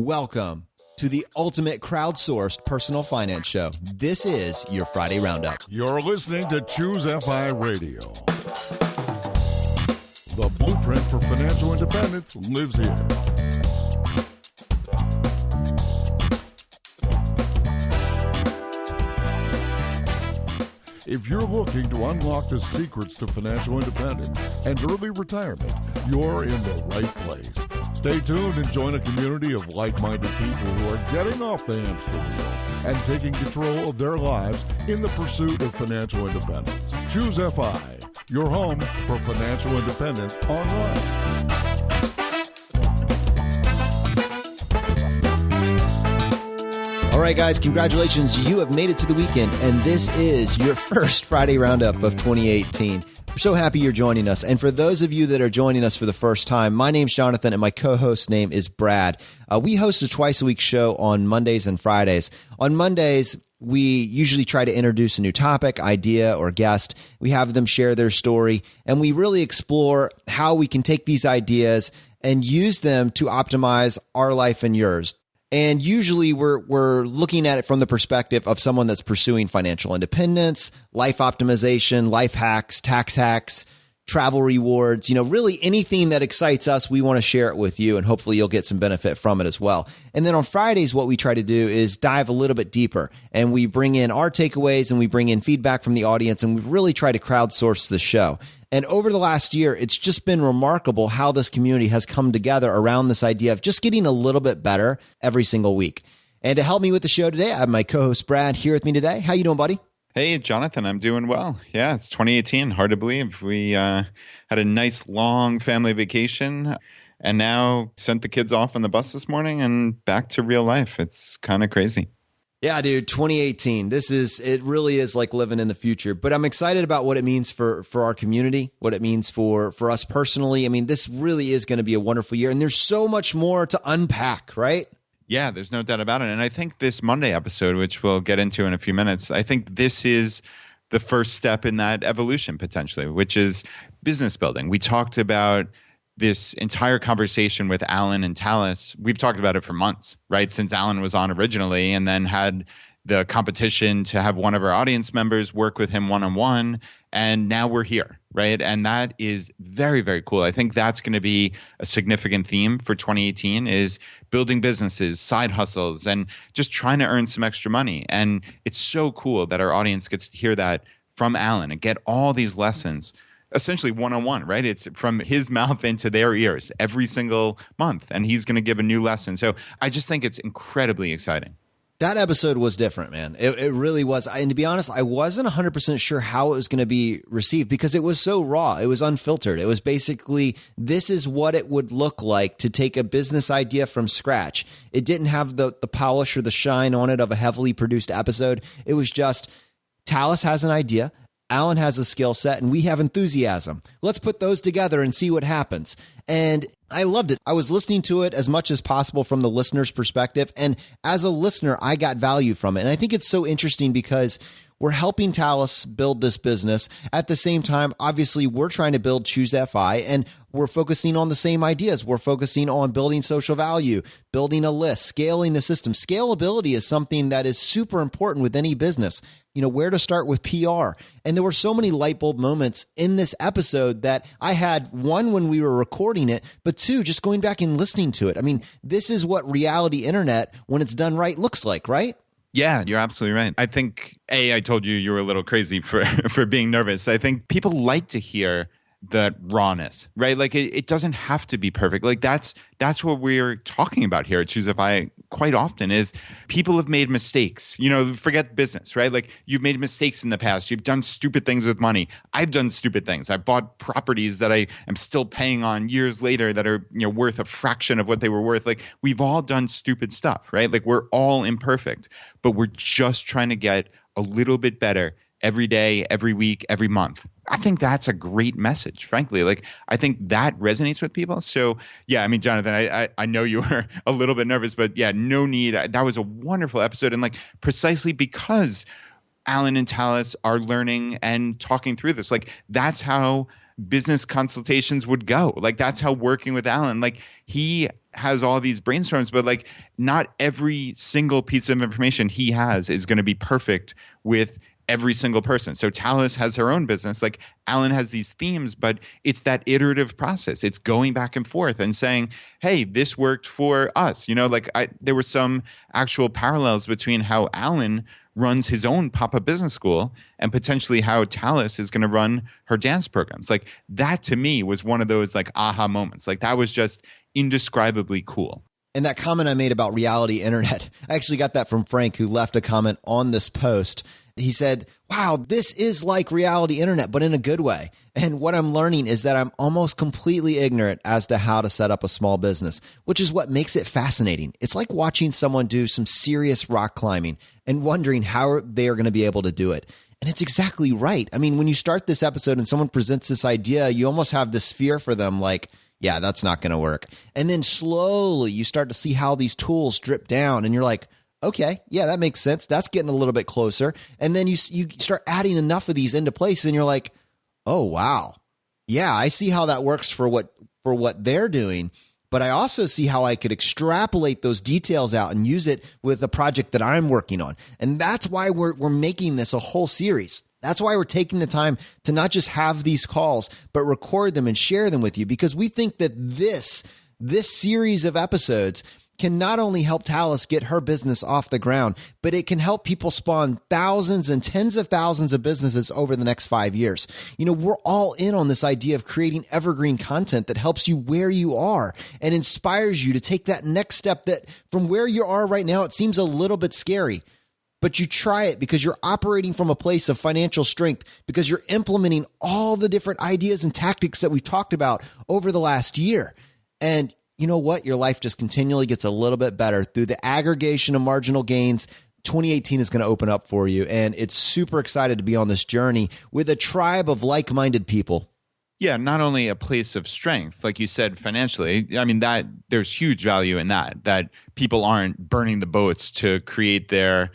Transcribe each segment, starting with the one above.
Welcome to the ultimate crowdsourced personal finance show. This is your Friday Roundup. You're listening to ChooseFI Radio. The blueprint for financial independence lives here. If you're looking to unlock the secrets to financial independence and early retirement, you're in the right place. Stay tuned and join a community of like-minded people who are getting off the hamster wheel and taking control of their lives in the pursuit of financial independence. ChooseFI, your home for financial independence online. All right, guys, congratulations. You have made it to the weekend, and this is your first Friday Roundup of 2018. We're so happy you're joining us. And for those of you that are joining us for the first time, my name's Jonathan, and my co-host name is Brad. We host a twice-a-week show on Mondays and Fridays. On Mondays, we usually try to introduce a new topic, idea, or guest. We have them share their story, and we really explore how we can take these ideas and use them to optimize our life and yours. And usually we're looking at it from the perspective of someone that's pursuing financial independence, life optimization, life hacks, tax hacks, travel rewards, really anything that excites us, we want to share it with you, and hopefully you'll get some benefit from it as well. And then on Fridays, what we try to do is dive a little bit deeper, and we bring in our takeaways and we bring in feedback from the audience, and we really try to crowdsource the show. And over the last year, it's just been remarkable how this community has come together around this idea of just getting a little bit better every single week. And to help me with the show today, I have my co-host Brad here with me today. How you doing, buddy? Hey, Jonathan, I'm doing well. Yeah, it's 2018. Hard to believe. We had a nice long family vacation and now sent the kids off on the bus this morning and back to real life. It's kind of crazy. Yeah, dude, 2018. It really is like living in the future. But I'm excited about what it means for our community, what it means for us personally. I mean, this really is going to be a wonderful year. And there's so much more to unpack, right? Yeah, there's no doubt about it. And I think this Monday episode, which we'll get into in a few minutes, I think this is the first step in that evolution potentially, which is business building. We talked about this entire conversation with Alan and Talis. We've talked about it for months, right? Since Alan was on originally and then had the competition to have one of our audience members work with him one-on-one. And now we're here, right? And that is very, very cool. I think that's going to be a significant theme for 2018 is building businesses, side hustles, and just trying to earn some extra money. And it's so cool that our audience gets to hear that from Alan and get all these lessons essentially one-on-one, right? It's from his mouth into their ears every single month. And he's going to give a new lesson. So I just think it's incredibly exciting. That episode was different, man. It really was. And to be honest, I wasn't 100% sure how it was going to be received because it was so raw. It was unfiltered. It was basically, this is what it would look like to take a business idea from scratch. It didn't have the polish or the shine on it of a heavily produced episode. It was just, Talis has an idea, Alan has a skill set, and we have enthusiasm. Let's put those together and see what happens. And I loved it. I was listening to it as much as possible from the listener's perspective. And as a listener, I got value from it. And I think it's so interesting because we're helping Talis build this business. At the same time, obviously, we're trying to build ChooseFI, and we're focusing on the same ideas. We're focusing on building social value, building a list, scaling the system. Scalability is something that is super important with any business. Where to start with PR. And there were so many light bulb moments in this episode that I had, one, when we were recording it, but two, just going back and listening to it. I mean, this is what reality internet, when it's done right, looks like, right? Yeah, you're absolutely right. I think, I told you were a little crazy for being nervous. I think people like to hear the rawness, right? Like it doesn't have to be perfect. Like that's what we're talking about here at ChooseFI quite often is people have made mistakes. Forget business, right? Like you've made mistakes in the past. You've done stupid things with money. I've done stupid things. I bought properties that I am still paying on years later that are worth a fraction of what they were worth. Like we've all done stupid stuff, right? Like we're all imperfect, but we're just trying to get a little bit better every day, every week, every month. I think that's a great message, frankly. Like, I think that resonates with people. So, yeah, I mean, Jonathan, I know you were a little bit nervous, but yeah, no need. That was a wonderful episode. And like, precisely because Alan and Talis are learning and talking through this, like, that's how business consultations would go. Like, that's how working with Alan, like, he has all these brainstorms, but like not every single piece of information he has is going to be perfect with every single person. So Talis has her own business. Like Alan has these themes, but it's that iterative process. It's going back and forth and saying, hey, this worked for us. Like there were some actual parallels between how Alan runs his own Popup business school and potentially how Talis is going to run her dance programs. Like that to me was one of those like aha moments. Like that was just indescribably cool. And that comment I made about reality internet, I actually got that from Frank, who left a comment on this post. He said, wow, this is like reality internet, but in a good way. And what I'm learning is that I'm almost completely ignorant as to how to set up a small business, which is what makes it fascinating. It's like watching someone do some serious rock climbing and wondering how they are going to be able to do it. And it's exactly right. I mean, when you start this episode and someone presents this idea, you almost have this fear for them, like, yeah, that's not going to work. And then slowly you start to see how these tools drip down and you're like, okay, yeah, that makes sense. That's getting a little bit closer. And then you start adding enough of these into place and you're like, oh, wow. Yeah, I see how that works for what they're doing. But I also see how I could extrapolate those details out and use it with a project that I'm working on. And that's why we're making this a whole series. That's why we're taking the time to not just have these calls, but record them and share them with you, because we think that this series of episodes can not only help Talis get her business off the ground, but it can help people spawn thousands and tens of thousands of businesses over the next 5 years. We're all in on this idea of creating evergreen content that helps you where you are and inspires you to take that next step that from where you are right now, it seems a little bit scary. But you try it because you're operating from a place of financial strength, because you're implementing all the different ideas and tactics that we've talked about over the last year. And you know what? Your life just continually gets a little bit better through the aggregation of marginal gains. 2018 is going to open up for you. And it's super excited to be on this journey with a tribe of like-minded people. Yeah, not only a place of strength, like you said, financially. I mean, that there's huge value in that people aren't burning the boats to create their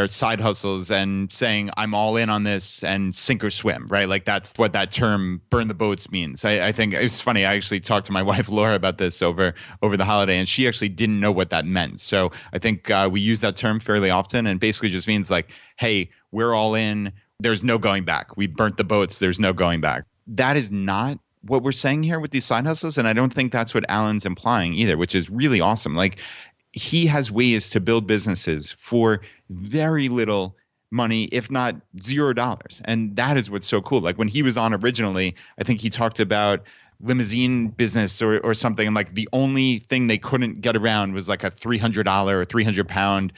side hustles and saying, I'm all in on this and sink or swim, right? Like that's what that term burn the boats means. I think it's funny. I actually talked to my wife, Laura, about this over the holiday, and she actually didn't know what that meant. So I think we use that term fairly often, and basically just means like, hey, we're all in. There's no going back. We burnt the boats. There's no going back. That is not what we're saying here with these side hustles. And I don't think that's what Alan's implying either, which is really awesome. Like, he has ways to build businesses for very little money, if not $0. And that is what's so cool. Like when he was on originally, I think he talked about limousine business or something. And like the only thing they couldn't get around was like a $300 or 300 pound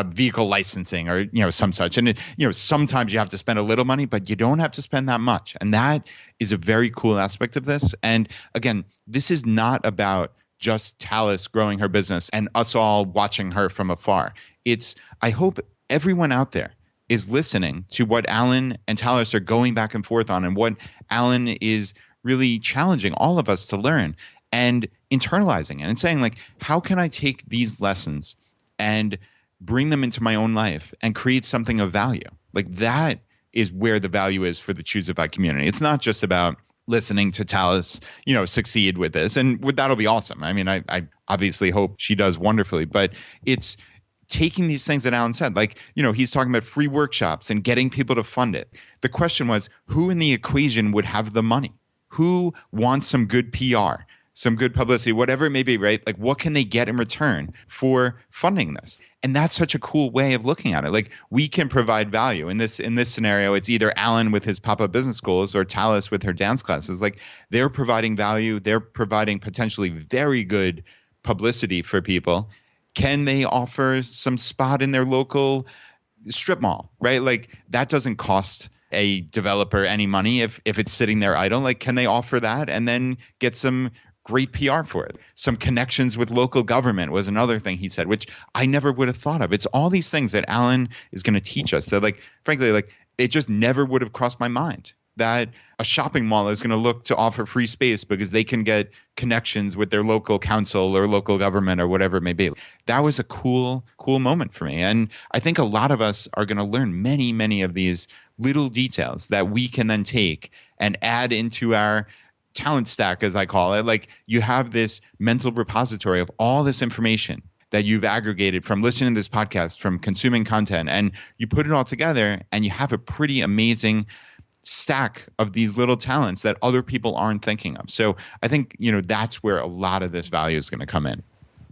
vehicle licensing or, some such. And, sometimes you have to spend a little money, but you don't have to spend that much. And that is a very cool aspect of this. And again, this is not about just Talis growing her business and us all watching her from afar. I hope everyone out there is listening to what Alan and Talis are going back and forth on and what Alan is really challenging all of us to learn and internalizing it and saying, like, how can I take these lessons and bring them into my own life and create something of value? Like that is where the value is for the ChooseFI community. It's not just about listening to Talis, succeed with this. And that'll be awesome. I mean, I obviously hope she does wonderfully, but it's taking these things that Alan said, like, he's talking about free workshops and getting people to fund it. The question was, who in the equation would have the money? Who wants some good PR, some good publicity, whatever it may be, right? Like, what can they get in return for funding this? And that's such a cool way of looking at it. Like, we can provide value in this scenario. It's either Alan with his pop-up business schools or Talis with her dance classes. Like, they're providing value. They're providing potentially very good publicity for people. Can they offer some spot in their local strip mall, right? Like, that doesn't cost a developer any money if it's sitting there idle. Like, can they offer that and then get some great PR for it? Some connections with local government was another thing he said, which I never would have thought of. It's all these things that Alan is going to teach us that, like, frankly, like, it just never would have crossed my mind that a shopping mall is going to look to offer free space because they can get connections with their local council or local government or whatever it may be. That was a cool moment for me. And I think a lot of us are going to learn many, many of these little details that we can then take and add into our talent stack, as I call it. Like you have this mental repository of all this information that you've aggregated from listening to this podcast, from consuming content, and you put it all together and you have a pretty amazing stack of these little talents that other people aren't thinking of. So I think, that's where a lot of this value is going to come in.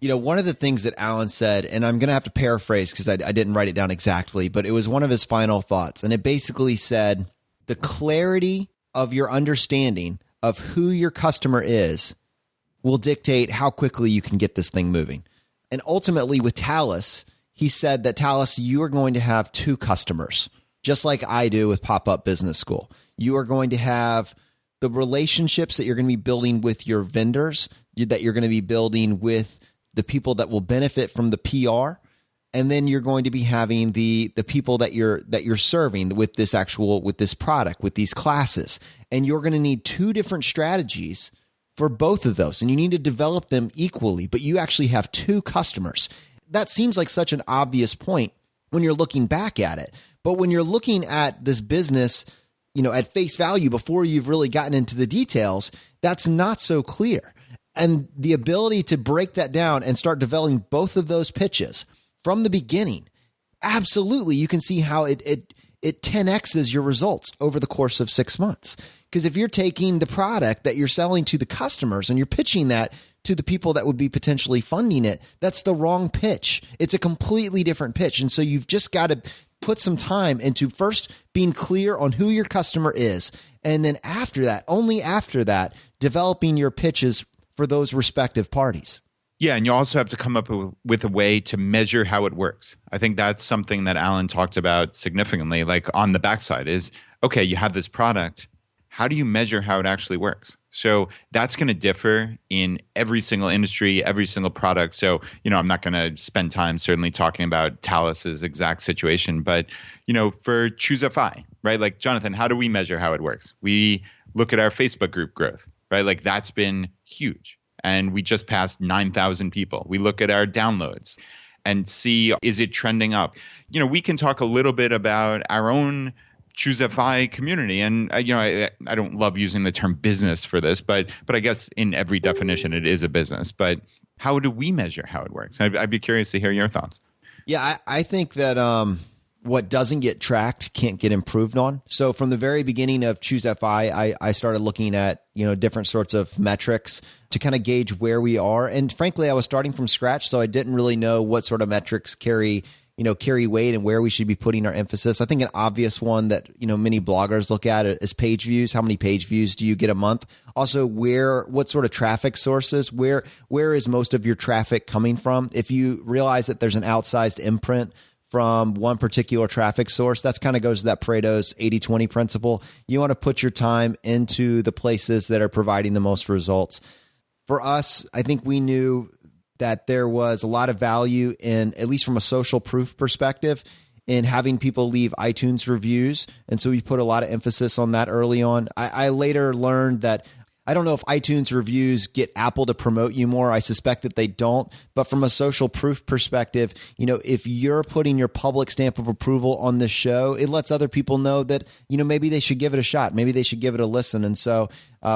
One of the things that Alan said, and I'm going to have to paraphrase because I didn't write it down exactly, but it was one of his final thoughts. And it basically said, the clarity of your understanding of who your customer is will dictate how quickly you can get this thing moving. And ultimately with Talus, he said that Talus, you are going to have two customers, just like I do with Popup Business School. You are going to have the relationships that you're going to be building with your vendors, that you're going to be building with the people that will benefit from the PR. And then you're going to be having the people that you're serving with this product, with these classes. And you're going to need two different strategies for both of those. And you need to develop them equally, but you actually have two customers. That seems like such an obvious point when you're looking back at it. But when you're looking at this business, at face value before you've really gotten into the details, that's not so clear. And the ability to break that down and start developing both of those pitches from the beginning, absolutely, you can see how it 10x's your results over the course of 6 months. Because if you're taking the product that you're selling to the customers and you're pitching that to the people that would be potentially funding it, that's the wrong pitch. It's a completely different pitch. And so you've just got to put some time into first being clear on who your customer is. And then after that, only after that, developing your pitches for those respective parties. Yeah, and you also have to come up with a way to measure how it works. I think that's something that Alan talked about significantly, like on the backside is, okay, you have this product. How do you measure how it actually works? So that's going to differ in every single industry, every single product. So, I'm not going to spend time certainly talking about Talus's exact situation, but, for ChooseFI, right? Like, Jonathan, how do we measure how it works? We look at our Facebook group growth, right? Like that's been huge. And we just passed 9,000 people. We look at our downloads and see, is it trending up? We can talk a little bit about our own ChooseFI community. And, I don't love using the term business for this, but I guess in every definition, it is a business. But how do we measure how it works? I'd be curious to hear your thoughts. Yeah, I think that what doesn't get tracked can't get improved on. So from the very beginning of ChooseFI, I started looking at, different sorts of metrics to kind of gauge where we are. And frankly, I was starting from scratch, so I didn't really know what sort of metrics carry weight and where we should be putting our emphasis. I think an obvious one that, many bloggers look at is page views. How many page views do you get a month? Also, what sort of traffic sources, where is most of your traffic coming from? If you realize that there's an outsized imprint from one particular traffic source, that's kind of goes to that Pareto's 80-20 principle. You want to put your time into the places that are providing the most results. For us, I think we knew that there was a lot of value in, at least from a social proof perspective, in having people leave iTunes reviews. And so we put a lot of emphasis on that early on. I later learned that I don't know if iTunes reviews get Apple to promote you more. I suspect that they don't. But from a social proof perspective, if you're putting your public stamp of approval on this show, it lets other people know that, maybe they should give it a shot. Maybe they should give it a listen. And so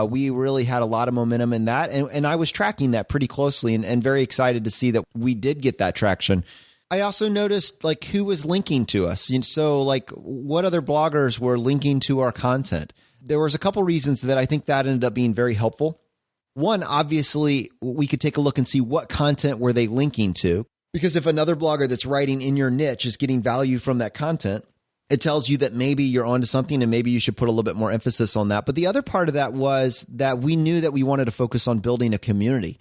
we really had a lot of momentum in that. And I was tracking that pretty closely and very excited to see that we did get that traction. I also noticed who was linking to us. So what other bloggers were linking to our content. There was a couple reasons that I think that ended up being very helpful. One, obviously, we could take a look and see what content were they linking to. Because if another blogger that's writing in your niche is getting value from that content, it tells you that maybe you're onto something and maybe you should put a little bit more emphasis on that. But the other part of that was that we knew that we wanted to focus on building a community.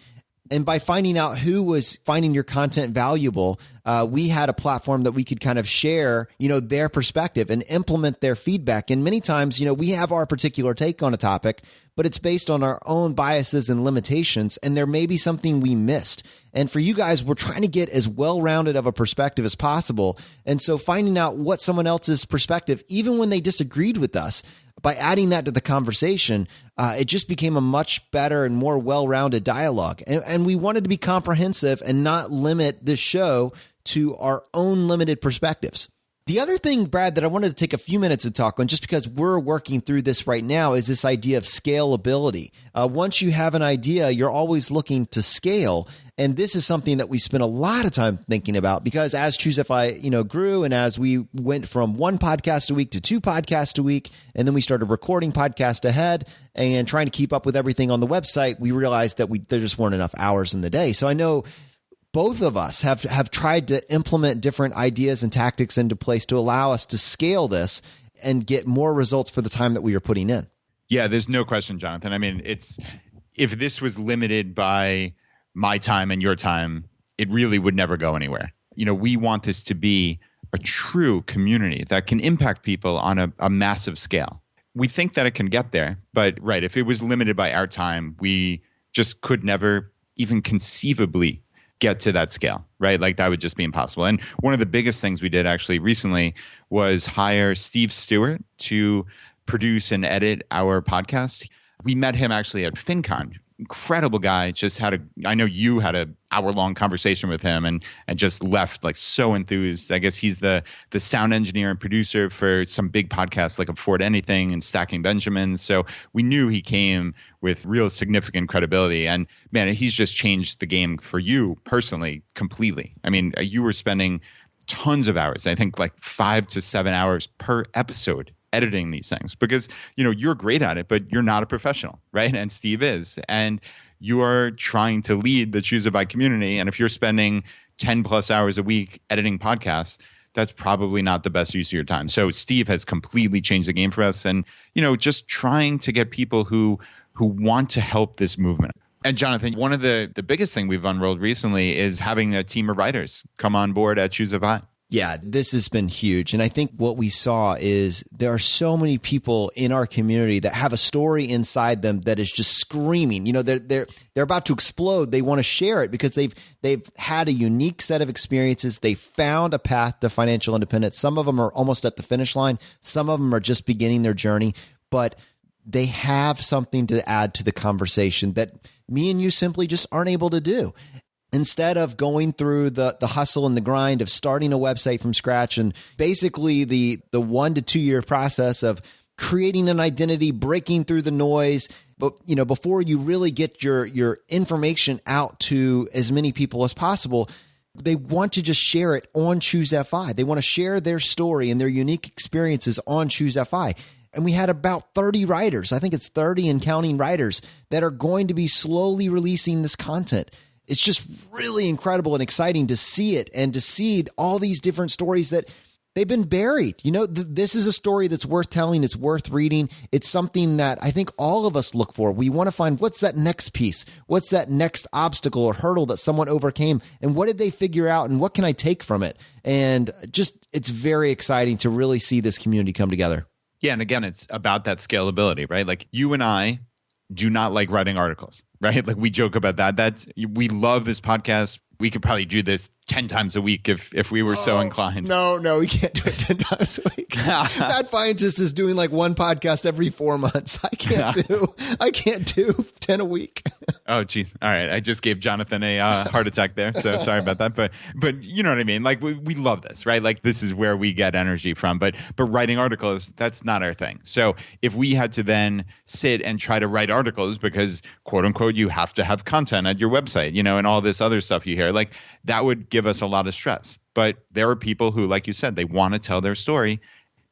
And by finding out who was finding your content valuable, we had a platform that we could kind of share, their perspective and implement their feedback. And many times, we have our particular take on a topic, but it's based on our own biases and limitations. And there may be something we missed. And for you guys, we're trying to get as well-rounded of a perspective as possible. And so finding out what someone else's perspective, even when they disagreed with us, by adding that to the conversation, it just became a much better and more well-rounded dialogue. And we wanted to be comprehensive and not limit this show to our own limited perspectives. The other thing, Brad, that I wanted to take a few minutes to talk on, just because we're working through this right now, is this idea of scalability. Once you have an idea, you're always looking to scale. And this is something that we spent a lot of time thinking about, because as ChooseFI, grew, and as we went from 1 podcast a week to 2 podcasts a week, and then we started recording podcast ahead and trying to keep up with everything on the website, we realized that there just weren't enough hours in the day. So I know both of us have tried to implement different ideas and tactics into place to allow us to scale this and get more results for the time that we are putting in. Yeah, there's no question, Jonathan. I mean, if this was limited by my time and your time, it really would never go anywhere. We want this to be a true community that can impact people on a massive scale. We think that it can get there, but right, if it was limited by our time, we just could never even conceivably get to that scale, right? Like that would just be impossible. And one of the biggest things we did actually recently was hire Steve Stewart to produce and edit our podcast. We met him actually at FinCon. Incredible guy. I know you had a hour-long conversation with him and just left like so enthused. I guess he's the sound engineer and producer for some big podcasts like Afford Anything and Stacking Benjamins. So we knew he came with real significant credibility. And man, he's just changed the game for you personally completely. I mean, you were spending tons of hours, I think like 5 to 7 hours per episode editing these things, because you're great at it, but you're not a professional, right? And Steve is, and you are trying to lead the ChooseFI community. And if you're spending 10 plus hours a week editing podcasts, that's probably not the best use of your time. So Steve has completely changed the game for us, and just trying to get people who want to help this movement. And Jonathan, one of the biggest thing we've unrolled recently is having a team of writers come on board at ChooseFI. Yeah, this has been huge. And I think what we saw is there are so many people in our community that have a story inside them that is just screaming. They're about to explode. They want to share it because they've had a unique set of experiences. They found a path to financial independence. Some of them are almost at the finish line. Some of them are just beginning their journey, but they have something to add to the conversation that me and you simply just aren't able to do. Instead of going through the hustle and the grind of starting a website from scratch and basically the 1 to 2 year process of creating an identity, breaking through the noise, but before you really get your information out to as many people as possible, they want to just share it on ChooseFI. They want to share their story and their unique experiences on ChooseFI. And we had about 30 writers, I think it's 30 and counting writers, that are going to be slowly releasing this content. It's just really incredible and exciting to see it and to see all these different stories that they've been buried. This is a story that's worth telling. It's worth reading. It's something that I think all of us look for. We want to find what's that next piece? What's that next obstacle or hurdle that someone overcame? And what did they figure out? And what can I take from it? And just, it's very exciting to really see this community come together. Yeah. And again, it's about that scalability, right? Like you and I do not like writing articles, right? Like we joke about that. We love this podcast. We could probably do this 10 times a week if we were so inclined. No, we can't do it 10 times a week. Mad Scientist is doing like 1 podcast every 4 months. I can't do 10 a week. Oh, geez. All right. I just gave Jonathan a heart attack there. So sorry about that. But you know what I mean? Like we love this, right? Like this is where we get energy from. But writing articles, that's not our thing. So if we had to then sit and try to write articles because quote unquote, you have to have content at your website, and all this other stuff you hear, like that would give us a lot of stress. But there are people who, like you said, they want to tell their story.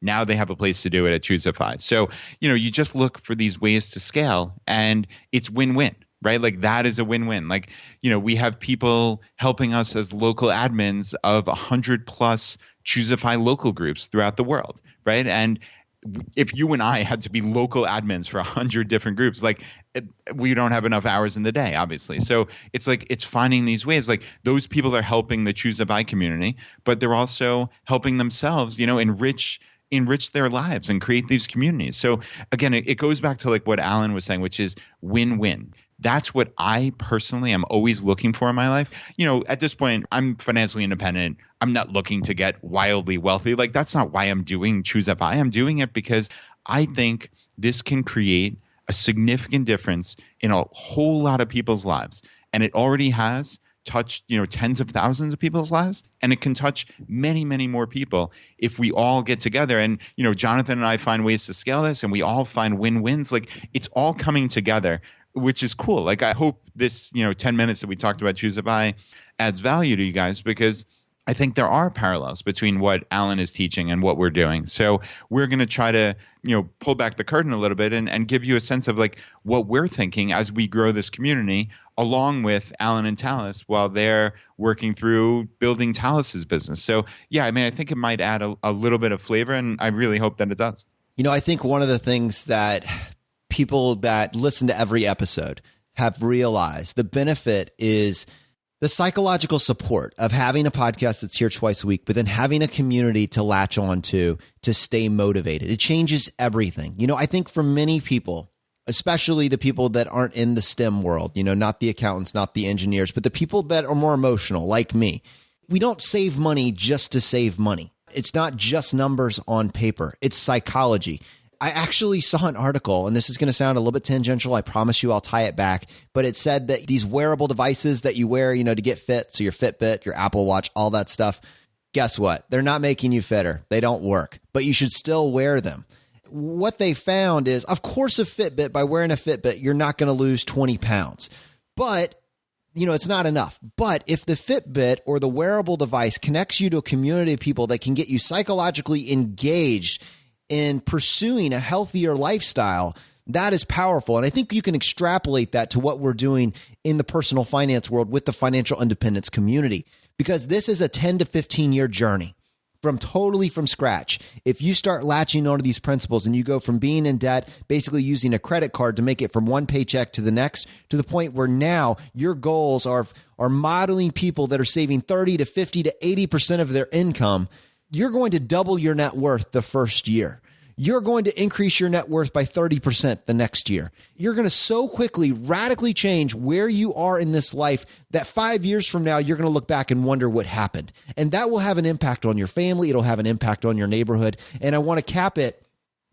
Now they have a place to do it at ChooseFI. So, you just look for these ways to scale and it's win-win, right? Like that is a win-win. Like, we have people helping us as local admins of 100 plus ChooseFI local groups throughout the world, right? And if you and I had to be local admins for 100 different groups, like we don't have enough hours in the day, obviously. So it's like, it's finding these ways, like those people are helping the ChooseFI community, but they're also helping themselves, enrich their lives and create these communities. So again, it goes back to like what Alan was saying, which is win-win. That's what I personally am always looking for in my life. At this point, I'm financially independent. I'm not looking to get wildly wealthy. Like that's not why I'm doing ChooseFI. I'm doing it because I think this can create a significant difference in a whole lot of people's lives. And it already has touched, tens of thousands of people's lives, and it can touch many, many more people if we all get together. And, Jonathan and I find ways to scale this, and we all find win-wins. Like, it's all coming together, which is cool. Like, I hope this, 10 minutes that we talked about ChooseFI adds value to you guys, because I think there are parallels between what Alan is teaching and what we're doing. So we're going to try to, pull back the curtain a little bit and give you a sense of like what we're thinking as we grow this community, along with Alan and Talis, while they're working through building Talis's business. So yeah, I mean, I think it might add a little bit of flavor, and I really hope that it does. I think one of the things that people that listen to every episode have realized, the benefit is the psychological support of having a podcast that's here twice a week, but then having a community to latch on to stay motivated. It changes everything. I think for many people, especially the people that aren't in the STEM world, not the accountants, not the engineers, but the people that are more emotional, like me, we don't save money just to save money. It's not just numbers on paper. It's psychology. I actually saw an article, and this is going to sound a little bit tangential. I promise you I'll tie it back. But it said that these wearable devices that you wear, to get fit, so your Fitbit, your Apple Watch, all that stuff, guess what? They're not making you fitter. They don't work, but you should still wear them. What they found is, of course, a Fitbit, by wearing a Fitbit, you're not going to lose 20 pounds. But it's not enough. But if the Fitbit or the wearable device connects you to a community of people that can get you psychologically engaged in pursuing a healthier lifestyle, that is powerful. And I think you can extrapolate that to what we're doing in the personal finance world with the financial independence community, because this is a 10 to 15 year journey from scratch. If you start latching onto these principles and you go from being in debt, basically using a credit card to make it from one paycheck to the next, to the point where now your goals are modeling people that are saving 30 to 50 to 80% of their income, you're going to double your net worth the first year. You're going to increase your net worth by 30% the next year. You're going to so quickly, radically change where you are in this life that 5 years from now, you're going to look back and wonder what happened. And that will have an impact on your family. It'll have an impact on your neighborhood. And I want to cap it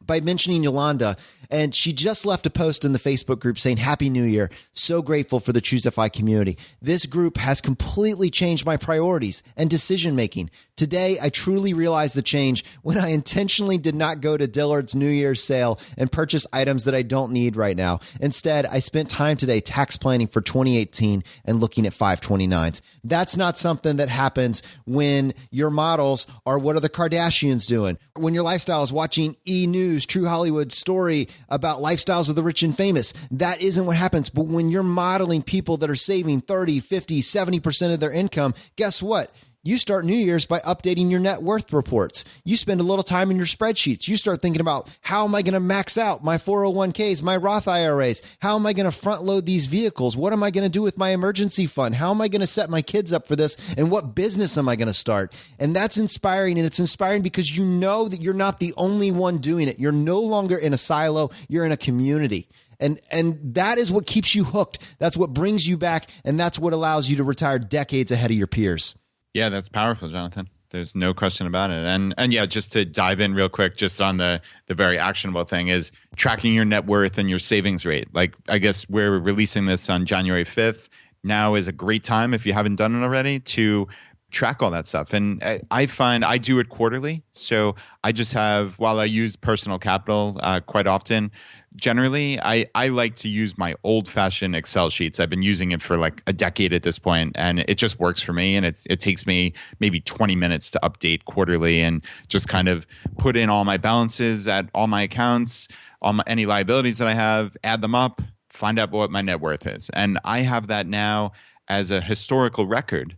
by mentioning Yolanda, and she just left a post in the Facebook group saying, Happy New Year. So grateful for the ChooseFI community. This group has completely changed my priorities and decision-making. Today, I truly realized the change when I intentionally did not go to Dillard's New Year's sale and purchase items that I don't need right now. Instead, I spent time today tax planning for 2018 and looking at 529s. That's not something that happens when your models are, what are the Kardashians doing? When your lifestyle is watching E! News, True Hollywood story about lifestyles of the rich and famous. That isn't what happens. But when you're modeling people that are saving 30, 50, 70% of their income, guess what? You start New Year's by updating your net worth reports. You spend a little time in your spreadsheets. You start thinking about, how am I going to max out my 401ks, my Roth IRAs? How am I going to front load these vehicles? What am I going to do with my emergency fund? How am I going to set my kids up for this? And what business am I going to start? And that's inspiring. And it's inspiring because you know that you're not the only one doing it. You're no longer in a silo. You're in a community. And that is what keeps you hooked. That's what brings you back. And that's what allows you to retire decades ahead of your peers. Yeah, that's powerful, Jonathan. There's no question about it. And yeah, just to dive in real quick, just on the very actionable thing is tracking your net worth and your savings rate. Like, I guess we're releasing this on January 5th. Now is a great time, if you haven't done it already, to track all that stuff. And I find I do it quarterly. So I just have, while I use Personal Capital quite often, generally, I like to use my old-fashioned Excel sheets. I've been using it for like a decade at this point, and it just works for me. And it takes me maybe 20 minutes to update quarterly and just kind of put in all my balances at all my accounts, any liabilities that I have, add them up, find out what my net worth is. And I have that now as a historical record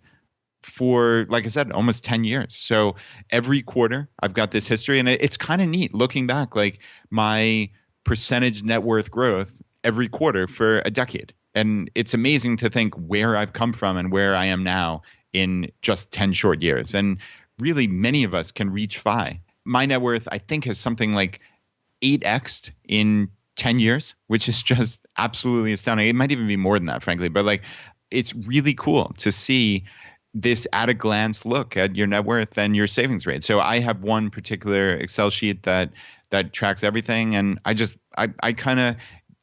for, like I said, almost 10 years. So every quarter I've got this history, and it's kind of neat looking back, like my percentage net worth growth every quarter for a decade. And it's amazing to think where I've come from and where I am now in just 10 short years. And really, many of us can reach FI. My net worth, I think, has something like 8x'd in 10 years, which is just absolutely astounding. It might even be more than that, frankly. But like, it's really cool to see this at a glance look at your net worth and your savings rate. So I have one particular Excel sheet that tracks everything. And I kind of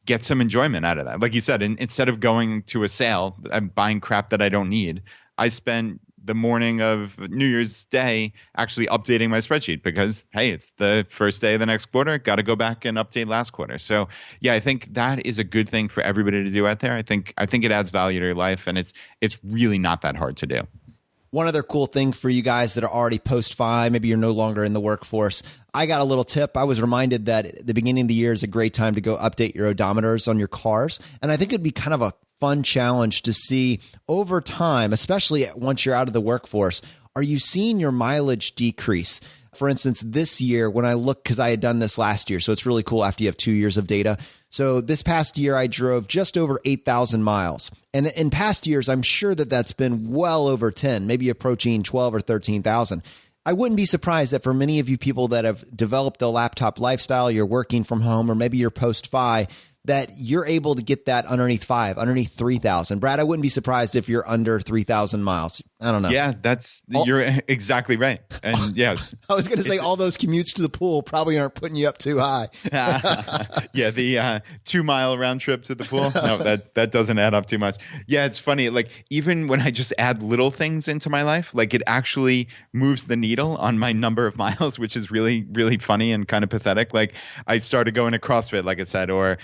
get some enjoyment out of that. Like you said, instead of going to a sale and buying crap that I don't need, I spend the morning of New Year's Day actually updating my spreadsheet because, hey, it's the first day of the next quarter. Got to go back and update last quarter. So, yeah, I think that is a good thing for everybody to do out there. I think it adds value to your life, and it's really not that hard to do. One other cool thing for you guys that are already post-FI, maybe you're no longer in the workforce. I got a little tip. I was reminded that at the beginning of the year is a great time to go update your odometers on your cars. And I think it'd be kind of a fun challenge to see over time, especially once you're out of the workforce, are you seeing your mileage decrease? For instance, this year when I look, because I had done this last year, so it's really cool after you have 2 years of data. So this past year, I drove just over 8,000 miles. And in past years, I'm sure that that's been well over 10, maybe approaching 12 or 13,000. I wouldn't be surprised that for many of you people that have developed a laptop lifestyle, you're working from home, or maybe you're post-FI, that you're able to get that underneath 3,000. Brad, I wouldn't be surprised if you're under 3,000 miles. I don't know. Yeah, you're exactly right. And yes, I was going to say all those commutes to the pool probably aren't putting you up too high. Yeah, the 2 mile round trip to the pool. No, that doesn't add up too much. Yeah, it's funny. Like even when I just add little things into my life, like it actually moves the needle on my number of miles, which is really, really funny and kind of pathetic. Like I started going to CrossFit, like I said, or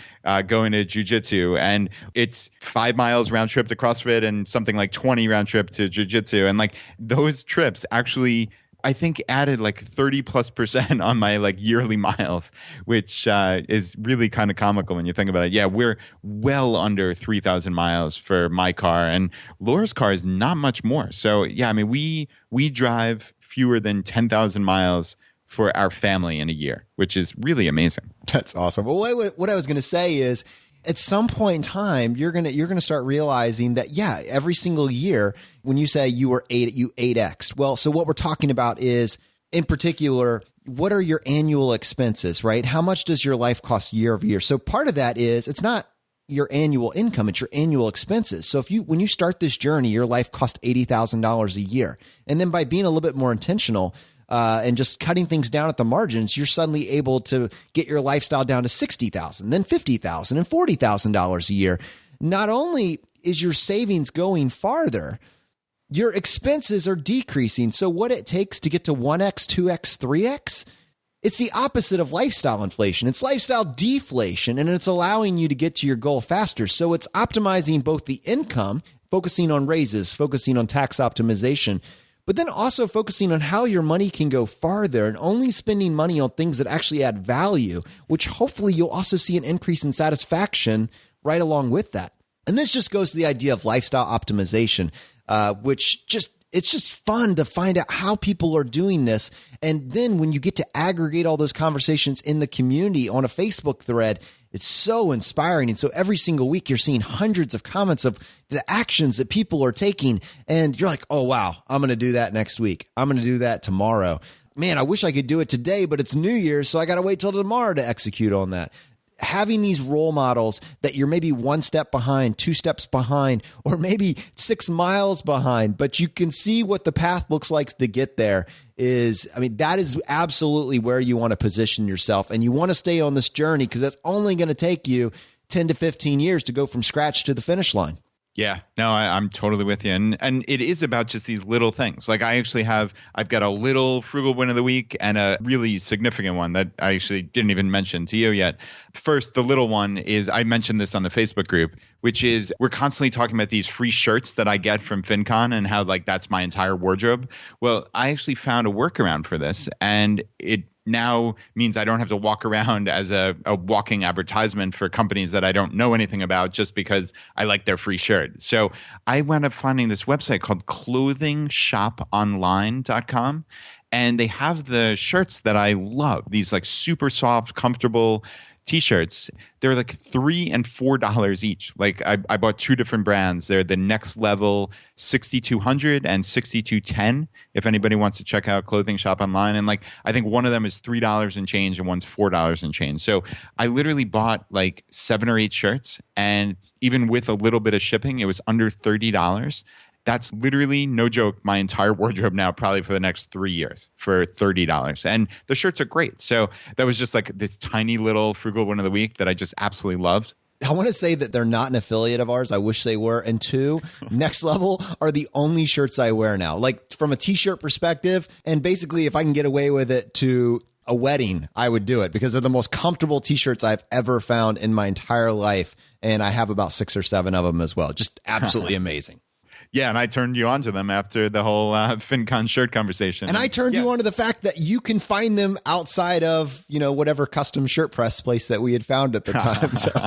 going to jiu-jitsu, and it's 5 miles round trip to CrossFit and something like 20 round trip to jiu-jitsu. And like those trips actually, I think, added like 30+% on my like yearly miles, which is really kind of comical when you think about it. Yeah, we're well under 3,000 miles for my car, and Laura's car is not much more. So yeah, I mean, we drive fewer than 10,000 miles for our family in a year, which is really amazing. That's awesome. Well, what I was going to say is, at some point in time, you're gonna start realizing that, yeah, every single year, when you say you 8X'd. Well, so what we're talking about is, in particular, what are your annual expenses, right? How much does your life cost year over year? So part of that is, it's not your annual income, it's your annual expenses. So when you start this journey, your life cost $80,000 a year. And then by being a little bit more intentional, and just cutting things down at the margins, you're suddenly able to get your lifestyle down to $60,000, then $50,000 and $40,000 a year. Not only is your savings going farther, your expenses are decreasing. So what it takes to get to 1X, 2X, 3X, it's the opposite of lifestyle inflation. It's lifestyle deflation, and it's allowing you to get to your goal faster. So it's optimizing both the income, focusing on raises, focusing on tax optimization, but then also focusing on how your money can go farther and only spending money on things that actually add value, which hopefully you'll also see an increase in satisfaction right along with that. And this just goes to the idea of lifestyle optimization, it's just fun to find out how people are doing this. And then when you get to aggregate all those conversations in the community on a Facebook thread, it's so inspiring. And so every single week you're seeing hundreds of comments of the actions that people are taking. And you're like, oh, wow, I'm going to do that next week. I'm going to do that tomorrow. Man, I wish I could do it today, but it's New Year's, so I got to wait till tomorrow to execute on that. Having these role models that you're maybe 1 step behind, 2 steps behind, or maybe 6 miles behind, but you can see what the path looks like to get there that is absolutely where you want to position yourself. And you want to stay on this journey because that's only going to take you 10 to 15 years to go from scratch to the finish line. Yeah, no, I'm totally with you. And it is about just these little things. Like I've got a little frugal win of the week and a really significant one that I actually didn't even mention to you yet. First, the little one is, I mentioned this on the Facebook group, which is we're constantly talking about these free shirts that I get from FinCon and how like that's my entire wardrobe. Well, I actually found a workaround for this, and it now means I don't have to walk around as a walking advertisement for companies that I don't know anything about just because I like their free shirt. So I wound up finding this website called clothingshoponline.com. And they have the shirts that I love, these like super soft, comfortable T-shirts. They're like $3 and $4 each. Like I bought 2 different brands. They're the Next Level 6200 and 6210. If anybody wants to check out Clothing Shop Online, and like I think one of them is $3 and change and one's $4 and change. So I literally bought like 7 or 8 shirts, and even with a little bit of shipping, it was under $30. That's literally, no joke, my entire wardrobe now, probably for the next 3 years for $30. And the shirts are great. So that was just like this tiny little frugal one of the week that I just absolutely loved. I want to say that they're not an affiliate of ours. I wish they were. And two, Next Level are the only shirts I wear now. Like from a t-shirt perspective, and basically if I can get away with it to a wedding, I would do it because they're the most comfortable t-shirts I've ever found in my entire life. And I have about 6 or 7 of them as well. Just absolutely amazing. Yeah, and I turned you on to them after the whole FinCon shirt conversation. And I turned you on to the fact that you can find them outside of, whatever custom shirt press place that we had found at the time. So.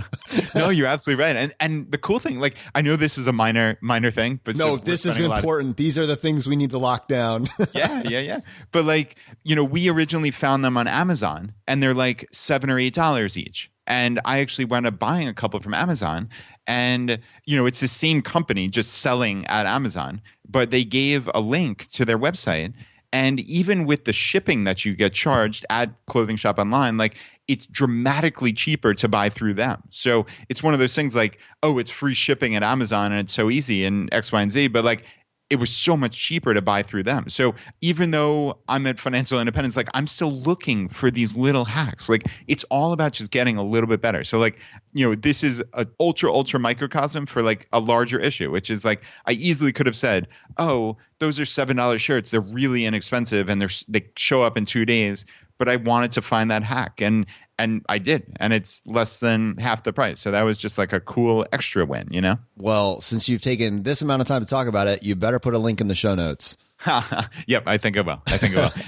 No, you're absolutely right. And the cool thing, like, I know this is a minor thing, but no, this is important. These are the things we need to lock down. Yeah. But like, we originally found them on Amazon and they're like $7 or $8 each. And I actually wound up buying a couple from Amazon. And, it's the same company just selling at Amazon, but they gave a link to their website. And even with the shipping that you get charged at Clothing Shop Online, like it's dramatically cheaper to buy through them. So it's one of those things like, oh, it's free shipping at Amazon and it's so easy and X, Y, and Z. But like, it was so much cheaper to buy through them. So even though I'm at financial independence, like I'm still looking for these little hacks. Like it's all about just getting a little bit better. So like, this is an ultra microcosm for like a larger issue, which is like, I easily could have said, oh, those are $7 shirts. They're really inexpensive and they show up in 2 days. But I wanted to find that hack and I did. And it's less than half the price. So that was just like a cool extra win, Well, since you've taken this amount of time to talk about it, you better put a link in the show notes. Yep, I think I will.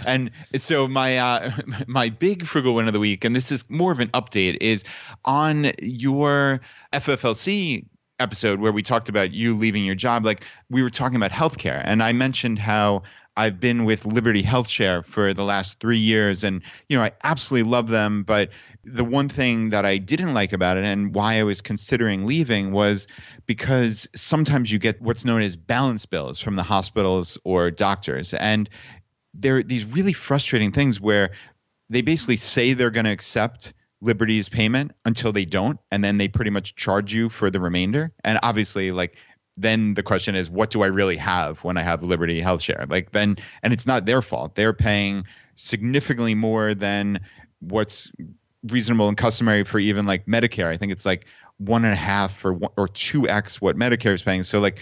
And so my big frugal win of the week, and this is more of an update, is on your FFLC episode where we talked about you leaving your job. Like we were talking about healthcare, and I mentioned how I've been with Liberty HealthShare for the last 3 years, and I absolutely love them. But the one thing that I didn't like about it, and why I was considering leaving, was because sometimes you get what's known as balance bills from the hospitals or doctors, and they're these really frustrating things where they basically say they're going to accept Liberty's payment until they don't, and then they pretty much charge you for the remainder. And obviously, like, then the question is, what do I really have when I have Liberty HealthShare? And it's not their fault. They're paying significantly more than what's reasonable and customary for even like Medicare. I think it's like 1.5 or 2x what Medicare is paying. So like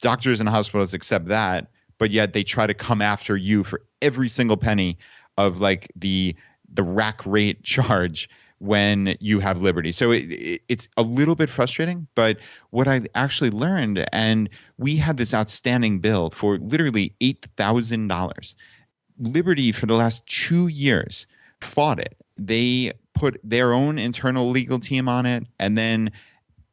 doctors and hospitals accept that, but yet they try to come after you for every single penny of like the rack rate charge when you have Liberty. So it's a little bit frustrating, but what I actually learned, and we had this outstanding bill for literally $8,000. Liberty for the last 2 years fought it. They put their own internal legal team on it and then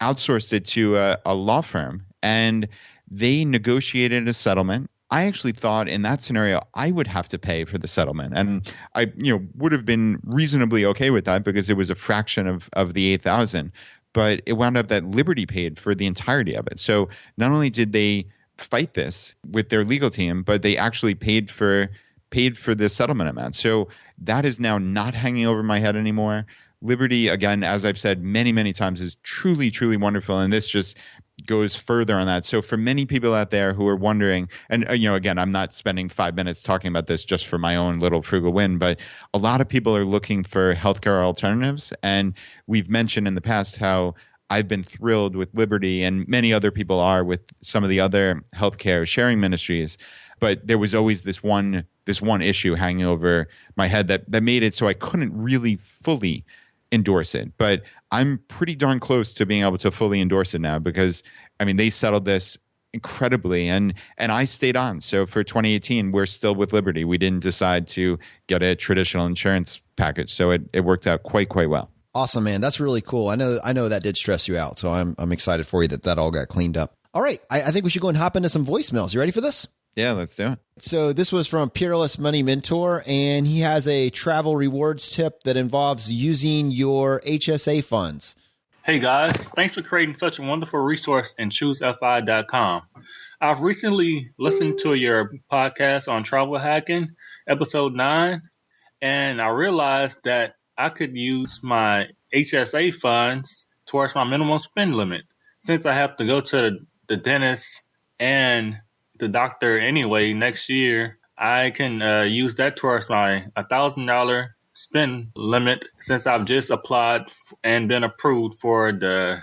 outsourced it to a law firm, and they negotiated a settlement. I actually thought in that scenario I would have to pay for the settlement, and I would have been reasonably okay with that because it was a fraction of the $8,000. But it wound up that Liberty paid for the entirety of it. So not only did they fight this with their legal team, but they actually paid for the settlement amount. So that is now not hanging over my head anymore. Liberty, again, as I've said many, many times, is truly, truly wonderful. And this just goes further on that. So for many people out there who are wondering, and again, I'm not spending 5 minutes talking about this just for my own little frugal win, but a lot of people are looking for healthcare alternatives. And we've mentioned in the past how I've been thrilled with Liberty, and many other people are with some of the other healthcare sharing ministries. But there was always this one issue hanging over my head that made it so I couldn't really fully endorse it. But I'm pretty darn close to being able to fully endorse it now because, I mean, they settled this incredibly and I stayed on. So for 2018, we're still with Liberty. We didn't decide to get a traditional insurance package. So it worked out quite well. Awesome, man. That's really cool. I know that did stress you out. So I'm excited for you that all got cleaned up. All right. I think we should go and hop into some voicemails. You ready for this? Yeah, let's do it. So this was from Peerless Money Mentor, and he has a travel rewards tip that involves using your HSA funds. Hey guys, thanks for creating such a wonderful resource in ChooseFI.com. I've recently listened to your podcast on travel hacking, episode 9, and I realized that I could use my HSA funds towards my minimum spend limit. Since I have to go to the dentist and the doctor anyway next year, I can use that towards my $1,000 spend limit since I've just applied and been approved for the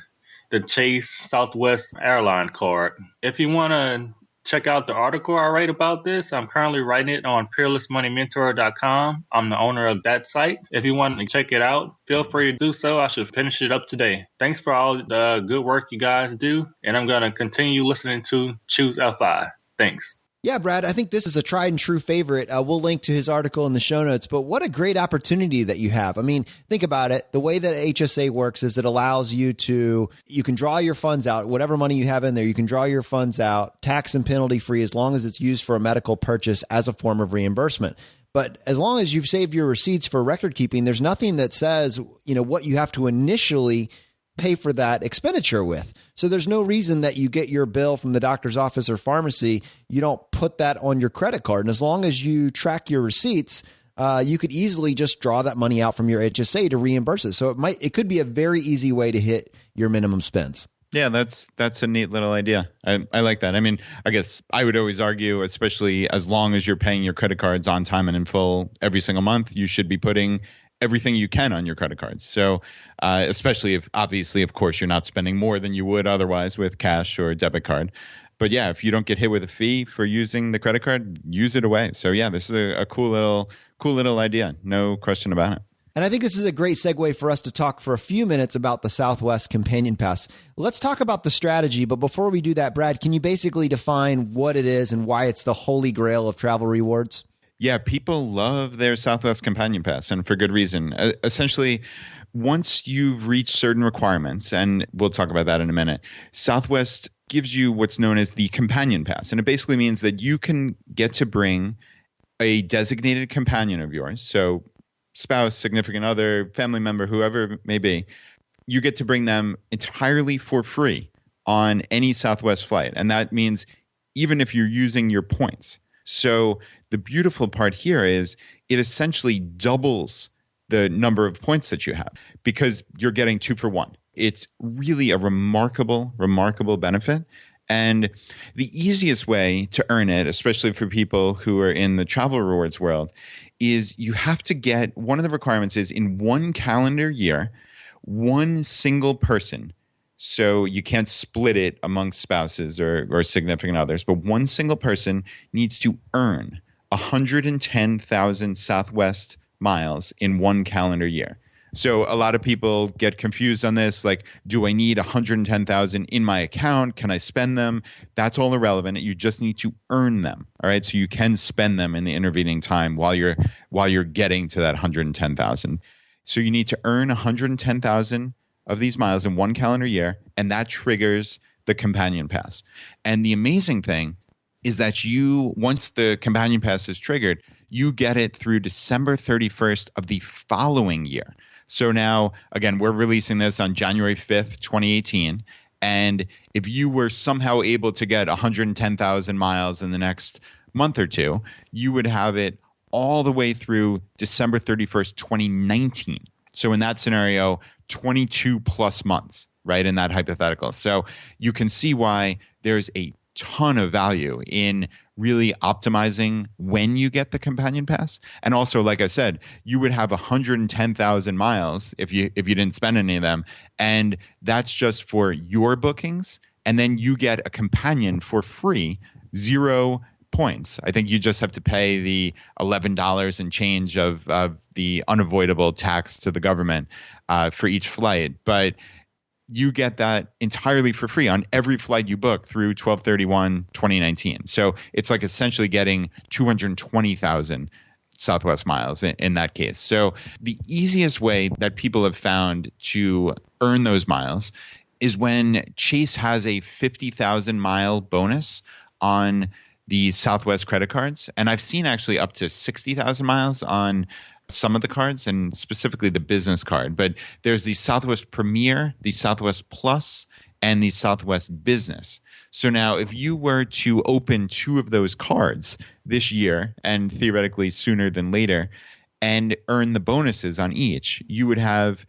the Chase Southwest airline card. If you want to check out the article I write about this, I'm currently writing it on peerlessmoneymentor.com. I'm the owner of that site. If you want to check it out, feel free to do so. I should finish it up today. Thanks for all the good work you guys do, and I'm going to continue listening to ChooseFI. Thanks. Yeah, Brad, I think this is a tried and true favorite. We'll link to his article in the show notes, but what a great opportunity that you have. I mean, think about it. The way that HSA works is it allows you can draw your funds out, whatever money you have in there, you can draw your funds out tax and penalty free as long as it's used for a medical purchase as a form of reimbursement. But as long as you've saved your receipts for record keeping, there's nothing that says, what you have to initially pay for that expenditure with. So there's no reason that you get your bill from the doctor's office or pharmacy, you don't put that on your credit card. And as long as you track your receipts, you could easily just draw that money out from your HSA to reimburse it. So it could be a very easy way to hit your minimum spends. Yeah, that's a neat little idea. I like that. I mean, I guess I would always argue, especially as long as you're paying your credit cards on time and in full every single month, you should be putting everything you can on your credit cards. So especially if, obviously, of course, you're not spending more than you would otherwise with cash or a debit card. But yeah, if you don't get hit with a fee for using the credit card, use it away. So yeah, this is a cool little idea. No question about it. And I think this is a great segue for us to talk for a few minutes about the Southwest Companion Pass. Let's talk about the strategy. But before we do that, Brad, can you basically define what it is and why it's the holy grail of travel rewards? Yeah, people love their Southwest Companion Pass, and for good reason. Essentially, once you've reached certain requirements, and we'll talk about that in a minute, Southwest gives you what's known as the Companion Pass. And it basically means that you can get to bring a designated companion of yours, so spouse, significant other, family member, whoever it may be, you get to bring them entirely for free on any Southwest flight. And that means even if you're using your points. So the beautiful part here is it essentially doubles the number of points that you have because you're getting 2 for 1. It's really a remarkable benefit. And the easiest way to earn it, especially for people who are in the travel rewards world, is you have to get, one of the requirements is in one calendar year, one single person. So you can't split it amongst spouses or significant others, but one single person needs to earn 110,000 Southwest miles in one calendar year. So a lot of people get confused on this, like, do I need 110,000 in my account? Can I spend them? That's all irrelevant. You just need to earn them. All right. So you can spend them in the intervening time while you're getting to that 110,000. So you need to earn 110,000 of these miles in one calendar year, and that triggers the Companion Pass. And the amazing thing is that once the Companion Pass is triggered, you get it through December 31st of the following year. So now, again, we're releasing this on January 5th, 2018. And if you were somehow able to get 110,000 miles in the next month or two, you would have it all the way through December 31st, 2019. So in that scenario, 22 plus months, right, in that hypothetical. So you can see why there's a ton of value in really optimizing when you get the Companion Pass. And also, like I said, you would have 110,000 miles if you didn't spend any of them. And that's just for your bookings. And then you get a companion for free, 0 points. I think you just have to pay the $11 and change of the unavoidable tax to the government for each flight. But you get that entirely for free on every flight you book through 12/31/2019. So it's like essentially getting 220,000 Southwest miles in that case. So the easiest way that people have found to earn those miles is when Chase has a 50,000 mile bonus on the Southwest credit cards. And I've seen actually up to 60,000 miles on some of the cards, and specifically the business card. But there's the Southwest Premier, the Southwest Plus, and the Southwest Business. So now if you were to open 2 of those cards this year, and theoretically sooner than later, and earn the bonuses on each, you would have,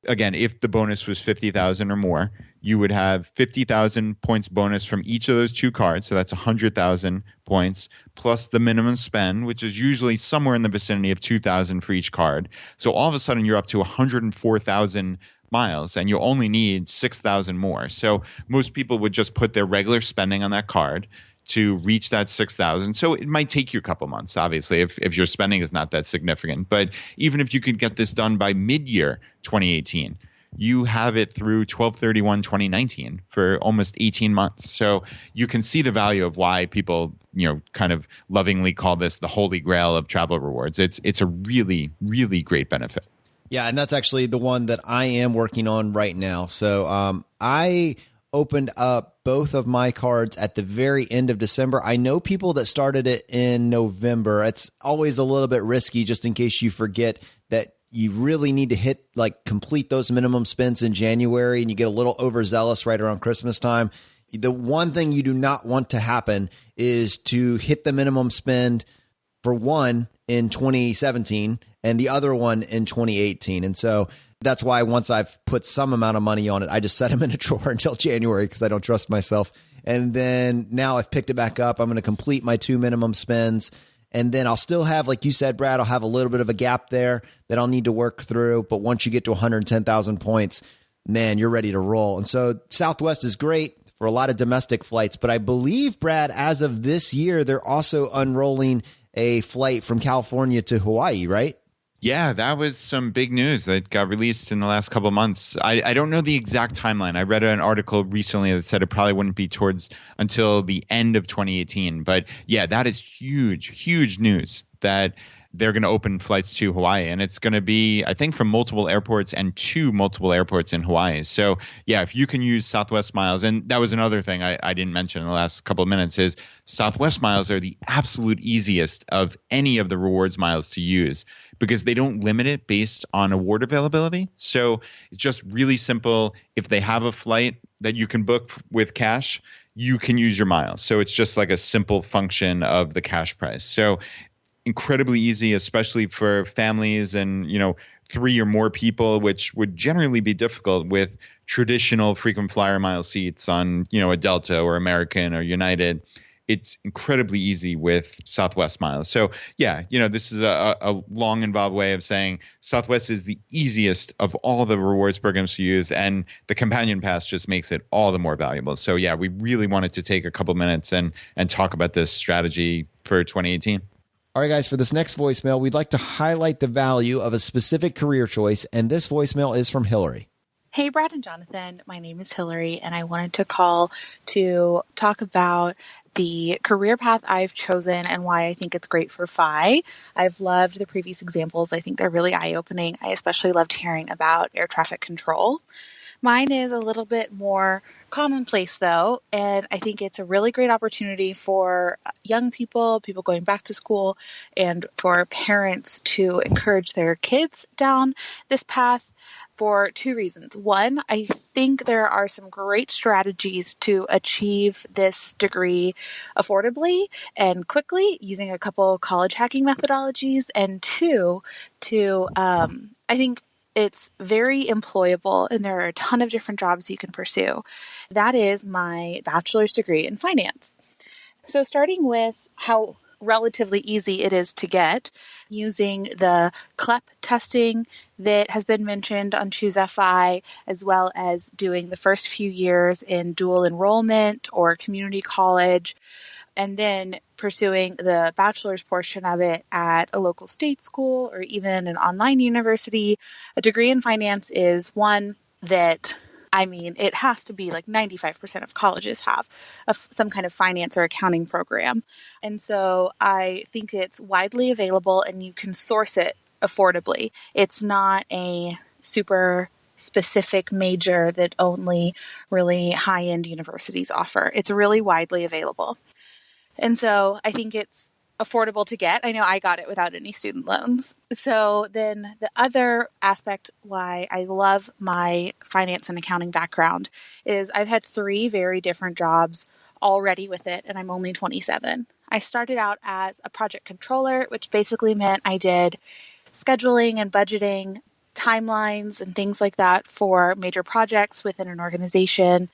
again, if the bonus was 50,000 or more, you would have 50,000 points bonus from each of those 2 cards. So that's 100,000 points plus the minimum spend, which is usually somewhere in the vicinity of 2,000 for each card. So all of a sudden you're up to 104,000 miles, and you only need 6,000 more. So most people would just put their regular spending on that card to reach that 6,000. So it might take you a couple months, obviously, if your spending is not that significant. But even if you could get this done by mid-year 2018, you have it through 12/31/2019 for almost 18 months. So you can see the value of why people, kind of lovingly call this the holy grail of travel rewards. It's a really, really great benefit. Yeah, and that's actually the one that I am working on right now. So I opened up both of my cards at the very end of December. I know people that started it in November. It's always a little bit risky just in case you forget that you really need to complete those minimum spends in January and you get a little overzealous right around Christmas time. The one thing you do not want to happen is to hit the minimum spend for one in 2017 and the other one in 2018. And so that's why once I've put some amount of money on it, I just set them in a drawer until January because I don't trust myself. And then now I've picked it back up. I'm going to complete my 2 minimum spends. And then I'll still have, like you said, Brad, I'll have a little bit of a gap there that I'll need to work through. But once you get to 110,000 points, man, you're ready to roll. And so Southwest is great for a lot of domestic flights. But I believe, Brad, as of this year, they're also unrolling a flight from California to Hawaii, right? Yeah, that was some big news that got released in the last couple of months. I don't know the exact timeline. I read an article recently that said it probably wouldn't be until the end of 2018. But yeah, that is huge, huge news that they're going to open flights to Hawaii. And it's going to be, I think, from multiple airports and to multiple airports in Hawaii. So yeah, if you can use Southwest miles, and that was another thing I didn't mention in the last couple of minutes, is Southwest miles are the absolute easiest of any of the rewards miles to use because they don't limit it based on award availability. So it's just really simple. If they have a flight that you can book with cash, you can use your miles. So it's just like a simple function of the cash price. So incredibly easy, especially for families and, 3 or more people, which would generally be difficult with traditional frequent flyer mile seats on, a Delta or American or United. It's incredibly easy with Southwest miles. So yeah, this is a long involved way of saying Southwest is the easiest of all the rewards programs to use, and the companion pass just makes it all the more valuable. So yeah, we really wanted to take a couple minutes and talk about this strategy for 2018. All right, guys, for this next voicemail, we'd like to highlight the value of a specific career choice, and this voicemail is from Hillary. Hey, Brad and Jonathan. My name is Hillary, and I wanted to call to talk about the career path I've chosen and why I think it's great for FI. I've loved the previous examples. I think they're really eye-opening. I especially loved hearing about air traffic control. Mine is a little bit more commonplace, though, and I think it's a really great opportunity for young people going back to school, and for parents to encourage their kids down this path for 2 reasons. One, I think there are some great strategies to achieve this degree affordably and quickly using a couple college hacking methodologies. And 2, I think it's very employable, and there are a ton of different jobs you can pursue. That is my bachelor's degree in finance. So starting with how relatively easy it is to get, using the CLEP testing that has been mentioned on ChooseFI, as well as doing the first few years in dual enrollment or community college, and then pursuing the bachelor's portion of it at a local state school or even an online university. A degree in finance is one that, it has to be like 95% of colleges have some kind of finance or accounting program. And so I think it's widely available and you can source it affordably. It's not a super specific major that only really high-end universities offer. It's really widely available. And so I think it's affordable to get. I know I got it without any student loans. So then the other aspect why I love my finance and accounting background is I've had 3 very different jobs already with it, and I'm only 27. I started out as a project controller, which basically meant I did scheduling and budgeting, timelines and things like that for major projects within an organization.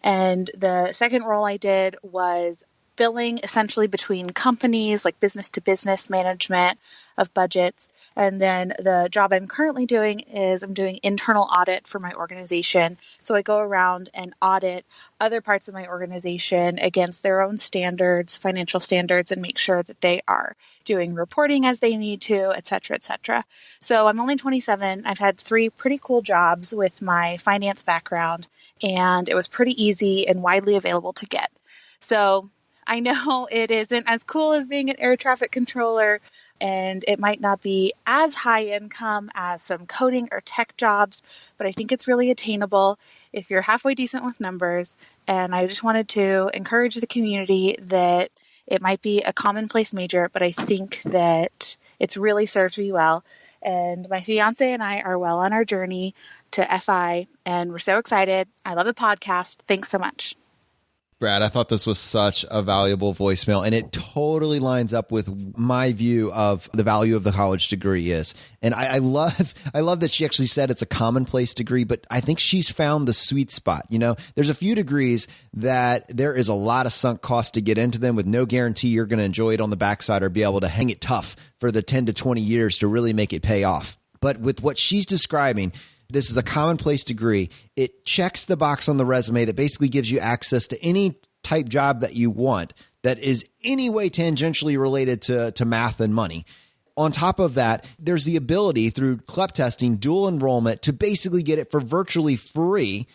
And the second role I did was billing essentially between companies, like business to business management of budgets. And then the job I'm currently doing is I'm doing internal audit for my organization. So I go around and audit other parts of my organization against their own standards, financial standards, and make sure that they are doing reporting as they need to, et cetera, et cetera. So I'm only 27. I've had 3 pretty cool jobs with my finance background, and it was pretty easy and widely available to get. So I know it isn't as cool as being an air traffic controller, and it might not be as high income as some coding or tech jobs, but I think it's really attainable if you're halfway decent with numbers. And I just wanted to encourage the community that it might be a commonplace major, but I think that it's really served me well. And my fiance and I are well on our journey to FI, and we're so excited. I love the podcast. Thanks so much. Brad, I thought this was such a valuable voicemail, and it totally lines up with my view of the value of the college degree is. And I love that she actually said it's a commonplace degree, but I think she's found the sweet spot. You know, there's a few degrees that there is a lot of sunk cost to get into them with no guarantee you're going to enjoy it on the backside or be able to hang it tough for the 10 to 20 years to really make it pay off. But with what she's describing, this is a commonplace degree. It checks the box on the resume that basically gives you access to any type job that you want that is any way tangentially related to math and money. On top of that, there's the ability through CLEP testing, dual enrollment, to basically get it for virtually free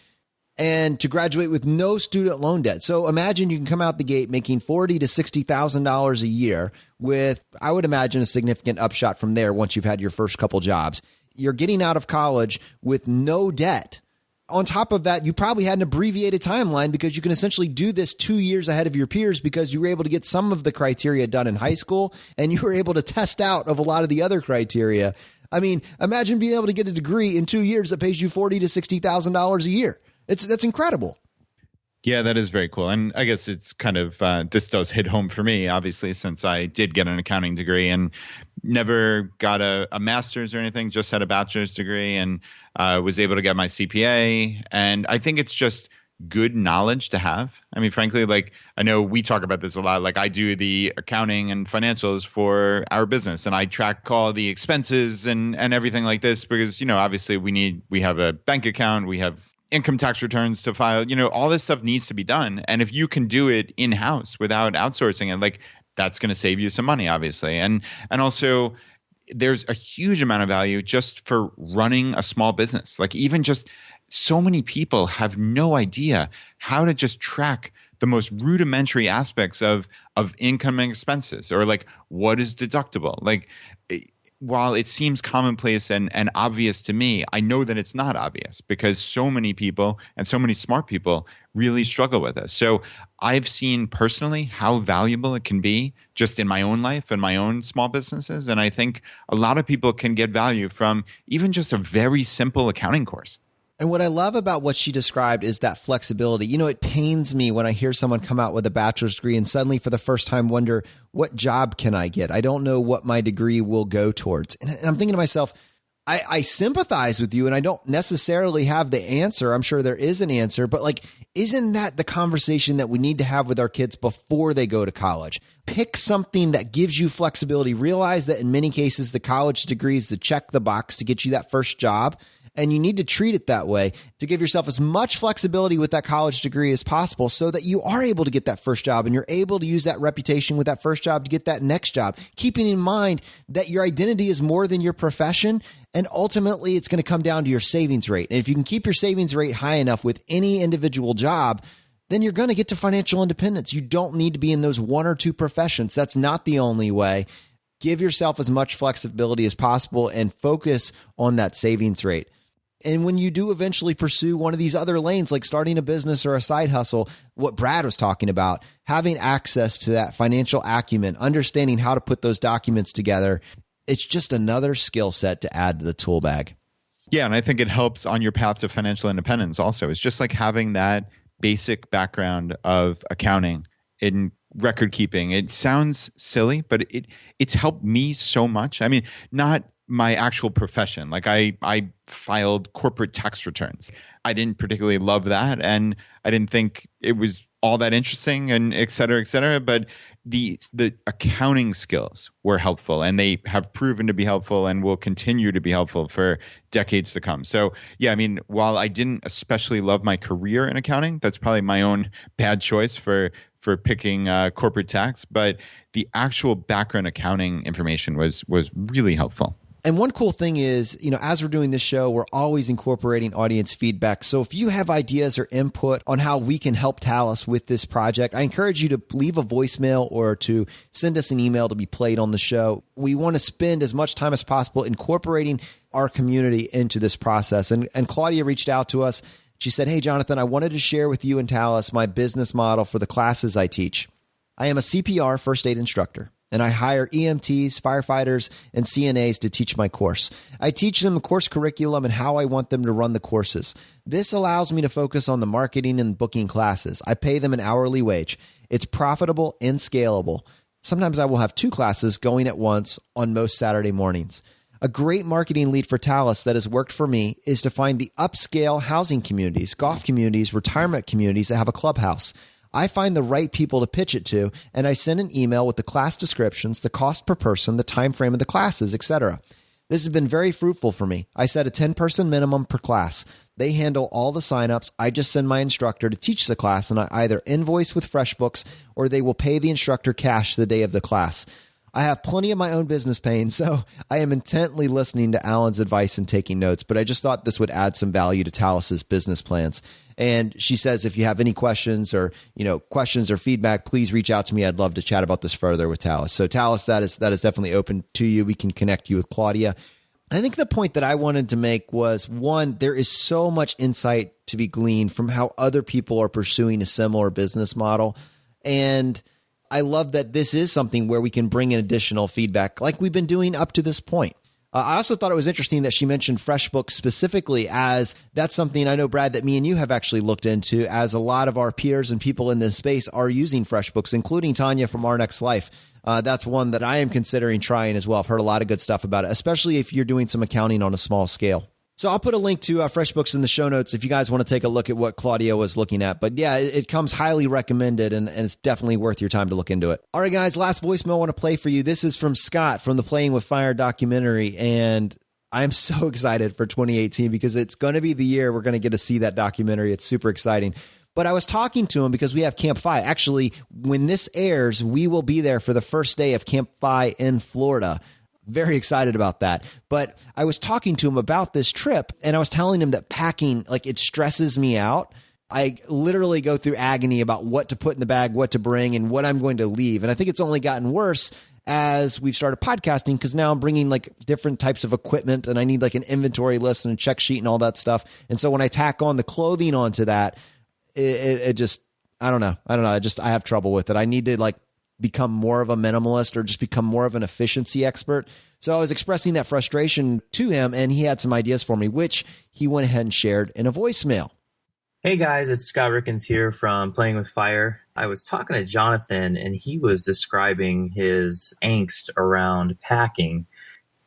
and to graduate with no student loan debt. So imagine you can come out the gate making $40,000 to $60,000 a year with, I would imagine, a significant upshot from there once you've had your first couple jobs. You're getting out of college with no debt. On top of that, you probably had an abbreviated timeline because you can essentially do this 2 years ahead of your peers because you were able to get some of the criteria done in high school and you were able to test out of a lot of the other criteria. I mean, imagine being able to get a degree in 2 years that pays you $40,000 to $60,000 a year. That's incredible. Yeah, that is very cool. And I guess it's kind of, this does hit home for me, obviously, since I did get an accounting degree and never got a master's or anything, just had a bachelor's degree and was able to get my CPA. And I think it's just good knowledge to have. I mean, frankly, like I know we talk about this a lot. Like I do the accounting and financials for our business and I track all the expenses and everything like this because, you know, obviously we have a bank account, we have income tax returns to file, you know, all this stuff needs to be done. And if you can do it in-house without outsourcing it, like that's going to save you some money, obviously. And also there's a huge amount of value just for running a small business. Like even just so many people have no idea how to just track the most rudimentary aspects of income and expenses or like what is deductible. Like while it seems commonplace and obvious to me, I know that it's not obvious because so many people and so many smart people really struggle with this. So I've seen personally how valuable it can be just in my own life and my own small businesses. And I think a lot of people can get value from even just a very simple accounting course. And what I love about what she described is that flexibility. You know, it pains me when I hear someone come out with a bachelor's degree and suddenly for the first time wonder, what job can I get? I don't know what my degree will go towards. And I'm thinking to myself, I sympathize with you and I don't necessarily have the answer. I'm sure there is an answer, but like, isn't that the conversation that we need to have with our kids before they go to college? Pick something that gives you flexibility. Realize that in many cases, the college degree is the check the box to get you that first job. And you need to treat it that way to give yourself as much flexibility with that college degree as possible so that you are able to get that first job and you're able to use that reputation with that first job to get that next job, keeping in mind that your identity is more than your profession. And ultimately, it's going to come down to your savings rate. And if you can keep your savings rate high enough with any individual job, then you're going to get to financial independence. You don't need to be in those one or two professions. That's not the only way. Give yourself as much flexibility as possible and focus on that savings rate. And when you do eventually pursue one of these other lanes, like starting a business or a side hustle, what Brad was talking about, having access to that financial acumen, understanding how to put those documents together, it's just another skill set to add to the tool bag. Yeah, and I think it helps on your path to financial independence also. It's just like having that basic background of accounting in record keeping. It sounds silly, but it's helped me so much. I mean, not my actual profession. Like I filed corporate tax returns. I didn't particularly love that. And I didn't think it was all that interesting and et cetera, but the accounting skills were helpful, and they have proven to be helpful and will continue to be helpful for decades to come. So yeah, I mean, while I didn't especially love my career in accounting, that's probably my own bad choice for picking corporate tax, but the actual background accounting information was really helpful. And one cool thing is, as we're doing this show, we're always incorporating audience feedback. So if you have ideas or input on how we can help Talus with this project, I encourage you to leave a voicemail or to send us an email to be played on the show. We want to spend as much time as possible incorporating our community into this process. And Claudia reached out to us. She said, "Hey, Jonathan, I wanted to share with you and Talus my business model for the classes I teach. I am a CPR first aid instructor, and I hire EMTs, firefighters, and CNAs to teach my course. I teach them the course curriculum and how I want them to run the courses. This allows me to focus on the marketing and booking classes. I pay them an hourly wage. It's profitable and scalable. Sometimes I will have 2 classes going at once on most Saturday mornings. A great marketing lead for Talus that has worked for me is to find the upscale housing communities, golf communities, retirement communities that have a clubhouse. I find the right people to pitch it to, and I send an email with the class descriptions, the cost per person, the time frame of the classes, etc. This has been very fruitful for me. I set a 10-person minimum per class. They handle all the signups. I just send my instructor to teach the class, and I either invoice with Freshbooks or they will pay the instructor cash the day of the class. I have plenty of my own business pain, so I am intently listening to Alan's advice and taking notes, but I just thought this would add some value to Talus's business plans." And she says, if you have any questions or feedback, please reach out to me. I'd love to chat about this further with Talus. So Talus, that is definitely open to you. We can connect you with Claudia. I think the point that I wanted to make was, one, there is so much insight to be gleaned from how other people are pursuing a similar business model. And I love that this is something where we can bring in additional feedback like we've been doing up to this point. I also thought it was interesting that she mentioned FreshBooks specifically, as that's something I know, Brad, that me and you have actually looked into, as a lot of our peers and people in this space are using FreshBooks, including Tanya from Our Next Life. That's one that I am considering trying as well. I've heard a lot of good stuff about it, especially if you're doing some accounting on a small scale. So I'll put a link to FreshBooks in the show notes if you guys want to take a look at what Claudia was looking at. But yeah, it comes highly recommended, and it's definitely worth your time to look into it. All right, guys, last voicemail I want to play for you. This is from Scott from the Playing with Fire documentary. And I'm so excited for 2018 because it's going to be the year we're going to get to see that documentary. It's super exciting. But I was talking to him because we have Camp FI. Actually, when this airs, we will be there for the first day of Camp FI in Florida. Very excited about that. But I was talking to him about this trip, and I was telling him that packing, it stresses me out. I literally go through agony about what to put in the bag, what to bring, and what I'm going to leave. And I think it's only gotten worse as we've started podcasting, because now I'm bringing different types of equipment, and I need an inventory list and a check sheet and all that stuff. And so when I tack on the clothing onto that, it just, I don't know. I have trouble with it. I need to become more of a minimalist or just become more of an efficiency expert. So I was expressing that frustration to him, and he had some ideas for me, which he went ahead and shared in a voicemail. Hey guys, it's Scott Rickens here from Playing with Fire. I was talking to Jonathan, and he was describing his angst around packing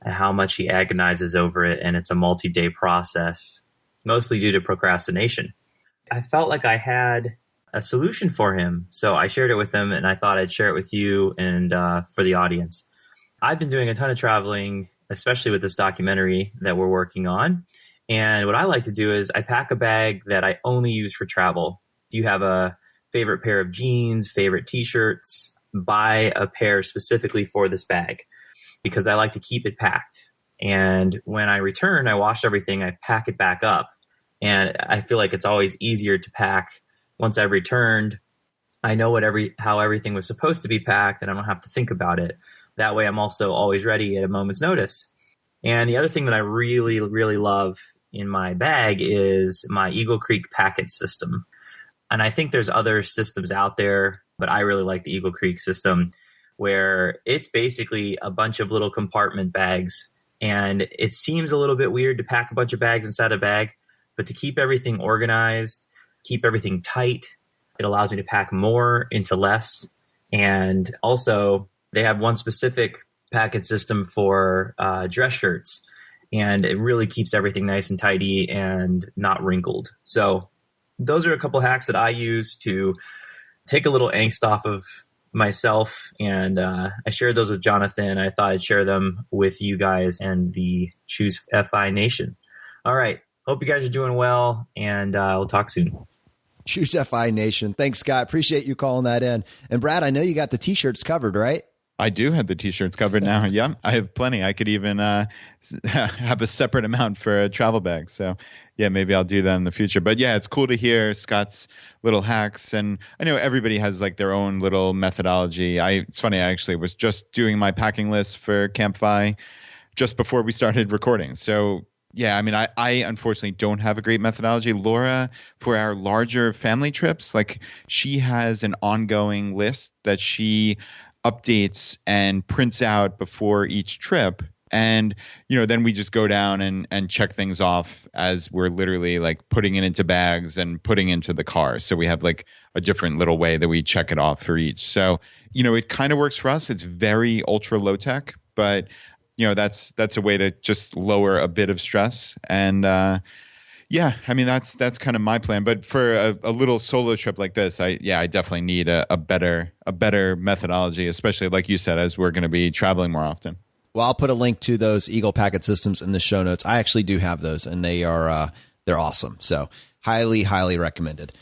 and how much he agonizes over it, and it's a multi-day process, mostly due to procrastination. I felt like I had a solution for him. So I shared it with him, and I thought I'd share it with you and for the audience. I've been doing a ton of traveling, especially with this documentary that we're working on. And what I like to do is I pack a bag that I only use for travel. If you have a favorite pair of jeans, favorite t-shirts, buy a pair specifically for this bag because I like to keep it packed. And when I return, I wash everything, I pack it back up. And I feel like it's always easier to pack. Once I've returned, I know how everything was supposed to be packed, and I don't have to think about it. That way, I'm also always ready at a moment's notice. And the other thing that I really, really love in my bag is my Eagle Creek packet system. And I think there's other systems out there, but I really like the Eagle Creek system, where it's basically a bunch of little compartment bags. And it seems a little bit weird to pack a bunch of bags inside a bag, but to keep everything organized, keep everything tight, it allows me to pack more into less. And also, they have one specific packet system for dress shirts, and it really keeps everything nice and tidy and not wrinkled. So those are a couple hacks that I use to take a little angst off of myself, and I shared those with Jonathan. I thought I'd share them with you guys and the ChooseFI Nation. All right. Hope you guys are doing well, and we'll talk soon. ChooseFI Nation. Thanks, Scott. Appreciate you calling that in. And Brad, I know you got the T-shirts covered, right? I do have the T-shirts covered now. Yeah, I have plenty. I could even have a separate amount for a travel bag. So yeah, maybe I'll do that in the future. But yeah, it's cool to hear Scott's little hacks. And I know everybody has like their own little methodology. It's funny, I actually was just doing my packing list for CampFi just before we started recording. So yeah, I mean, I unfortunately don't have a great methodology. Laura, for our larger family trips, like she has an ongoing list that she updates and prints out before each trip. And, then we just go down and check things off as we're literally like putting it into bags and putting into the car. So we have like a different little way that we check it off for each. So, it kind of works for us. It's very ultra low tech, but that's a way to just lower a bit of stress. And, yeah, I mean, that's kind of my plan. But for a little solo trip like this, I definitely need a better methodology, especially like you said, as we're going to be traveling more often. Well, I'll put a link to those Eagle Packet systems in the show notes. I actually do have those, and they're awesome. So highly, highly recommended.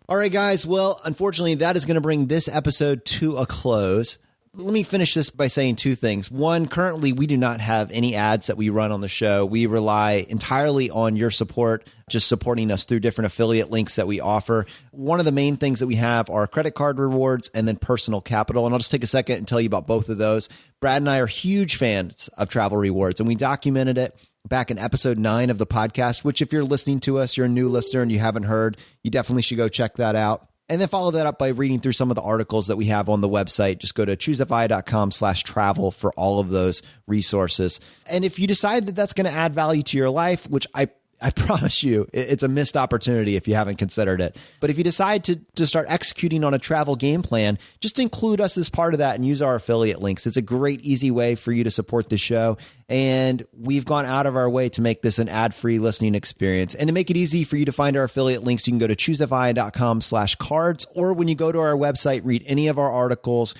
All right, guys. Well, unfortunately, that is going to bring this episode to a close. Let me finish this by saying two things. One, currently we do not have any ads that we run on the show. We rely entirely on your support, just supporting us through different affiliate links that we offer. One of the main things that we have are credit card rewards and then personal capital. And I'll just take a second and tell you about both of those. Brad and I are huge fans of travel rewards, and we documented it back in episode 9 of the podcast, which if you're listening to us, you're a new listener and you haven't heard, you definitely should go check that out. And then follow that up by reading through some of the articles that we have on the website. Just go to choosefi.com/travel for all of those resources. And if you decide that that's going to add value to your life, which I promise you, it's a missed opportunity if you haven't considered it. But if you decide to start executing on a travel game plan, just include us as part of that and use our affiliate links. It's a great, easy way for you to support the show. And we've gone out of our way to make this an ad-free listening experience. And to make it easy for you to find our affiliate links, you can go to choosefi.com/cards, or when you go to our website, read any of our articles,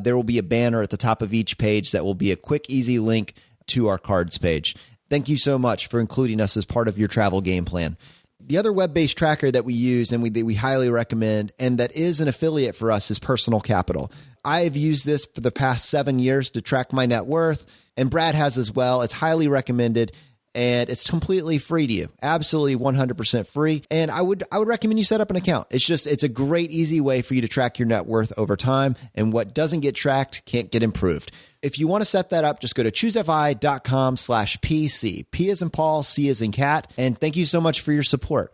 there will be a banner at the top of each page that will be a quick, easy link to our cards page. Thank you so much for including us as part of your travel game plan. The other web-based tracker that we use and we highly recommend, and that is an affiliate for us, is Personal Capital. I've used this for the past 7 years to track my net worth, and Brad has as well. It's highly recommended, and it's completely free to you. Absolutely 100% free. And I would recommend you set up an account. It's a great, easy way for you to track your net worth over time, and what doesn't get tracked can't get improved. If you want to set that up, just go to choosefi.com/PC. P as in Paul, C as in cat. And thank you so much for your support.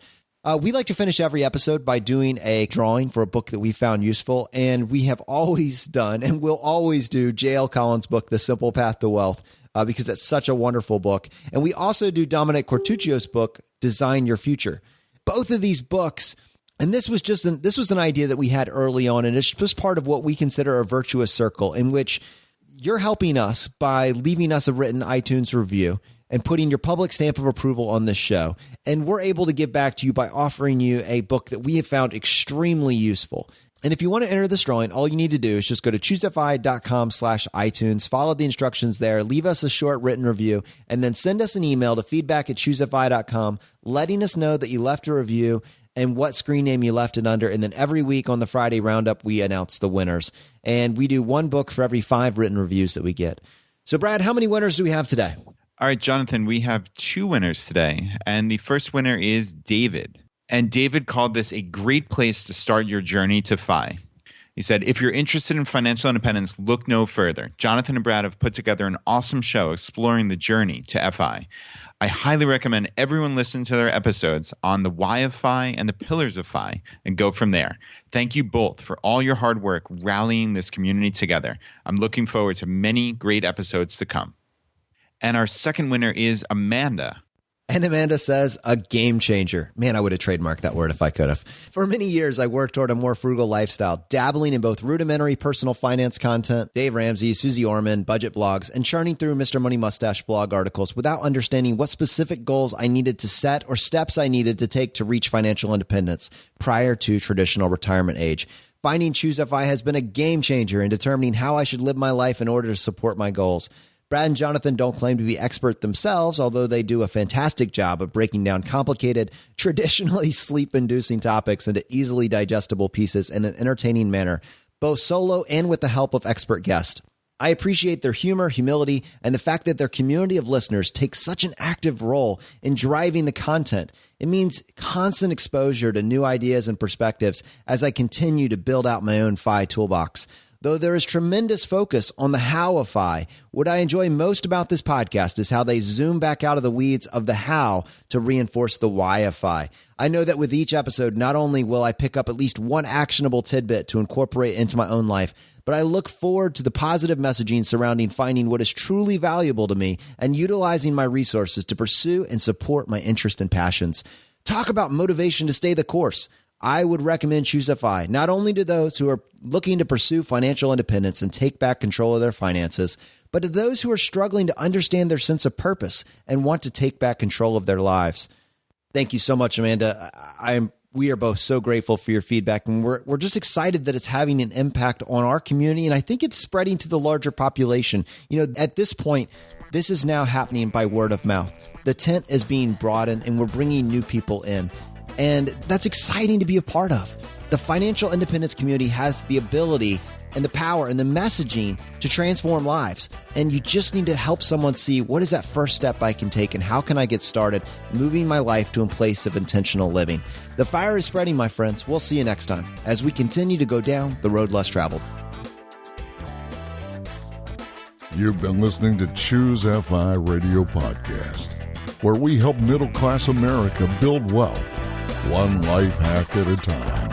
We like to finish every episode by doing a drawing for a book that we found useful. And we have always done and will always do J.L. Collins' book, The Simple Path to Wealth, because that's such a wonderful book. And we also do Dominic Cortuccio's book, Design Your Future. Both of these books, and this was an idea that we had early on, and it's just part of what we consider a virtuous circle in which you're helping us by leaving us a written iTunes review and putting your public stamp of approval on this show. And we're able to give back to you by offering you a book that we have found extremely useful. And if you want to enter this drawing, all you need to do is just go to choosefi.com/iTunes, follow the instructions there, leave us a short written review, and then send us an email to feedback@choosefi.com, letting us know that you left a review and what screen name you left it under. And then every week on the Friday Roundup, we announce the winners. And we do one book for every 5 written reviews that we get. So, Brad, how many winners do we have today? All right, Jonathan, we have 2 winners today. And the first winner is David. And David called this a great place to start your journey to FI. He said, if you're interested in financial independence, look no further. Jonathan and Brad have put together an awesome show exploring the journey to FI. I highly recommend everyone listen to their episodes on the why of FI and the pillars of FI and go from there. Thank you both for all your hard work rallying this community together. I'm looking forward to many great episodes to come. And our second winner is Amanda. And Amanda says, a game changer. Man, I would have trademarked that word if I could have. For many years, I worked toward a more frugal lifestyle, dabbling in both rudimentary personal finance content, Dave Ramsey, Susie Orman, budget blogs, and churning through Mr. Money Mustache blog articles without understanding what specific goals I needed to set or steps I needed to take to reach financial independence prior to traditional retirement age. Finding ChooseFI has been a game changer in determining how I should live my life in order to support my goals. Brad and Jonathan don't claim to be expert themselves, although they do a fantastic job of breaking down complicated, traditionally sleep-inducing topics into easily digestible pieces in an entertaining manner, both solo and with the help of expert guests. I appreciate their humor, humility, and the fact that their community of listeners takes such an active role in driving the content. It means constant exposure to new ideas and perspectives as I continue to build out my own FI toolbox. Though there is tremendous focus on the how of FI, what I enjoy most about this podcast is how they zoom back out of the weeds of the how to reinforce the why of FI. I know that with each episode, not only will I pick up at least one actionable tidbit to incorporate into my own life, but I look forward to the positive messaging surrounding finding what is truly valuable to me and utilizing my resources to pursue and support my interest and passions. Talk about motivation to stay the course. I would recommend ChooseFI, not only to those who are looking to pursue financial independence and take back control of their finances, but to those who are struggling to understand their sense of purpose and want to take back control of their lives. Thank you so much, Amanda. We are both so grateful for your feedback, and we're just excited that it's having an impact on our community, and I think it's spreading to the larger population. You know, at this point, this is now happening by word of mouth. The tent is being broadened, and we're bringing new people in. And that's exciting to be a part of. The financial independence community has the ability and the power and the messaging to transform lives. And you just need to help someone see what is that first step I can take and how can I get started moving my life to a place of intentional living. The fire is spreading, my friends. We'll see you next time as we continue to go down the road less traveled. You've been listening to ChooseFI Radio Podcast, where we help middle-class America build wealth, one life hack at a time.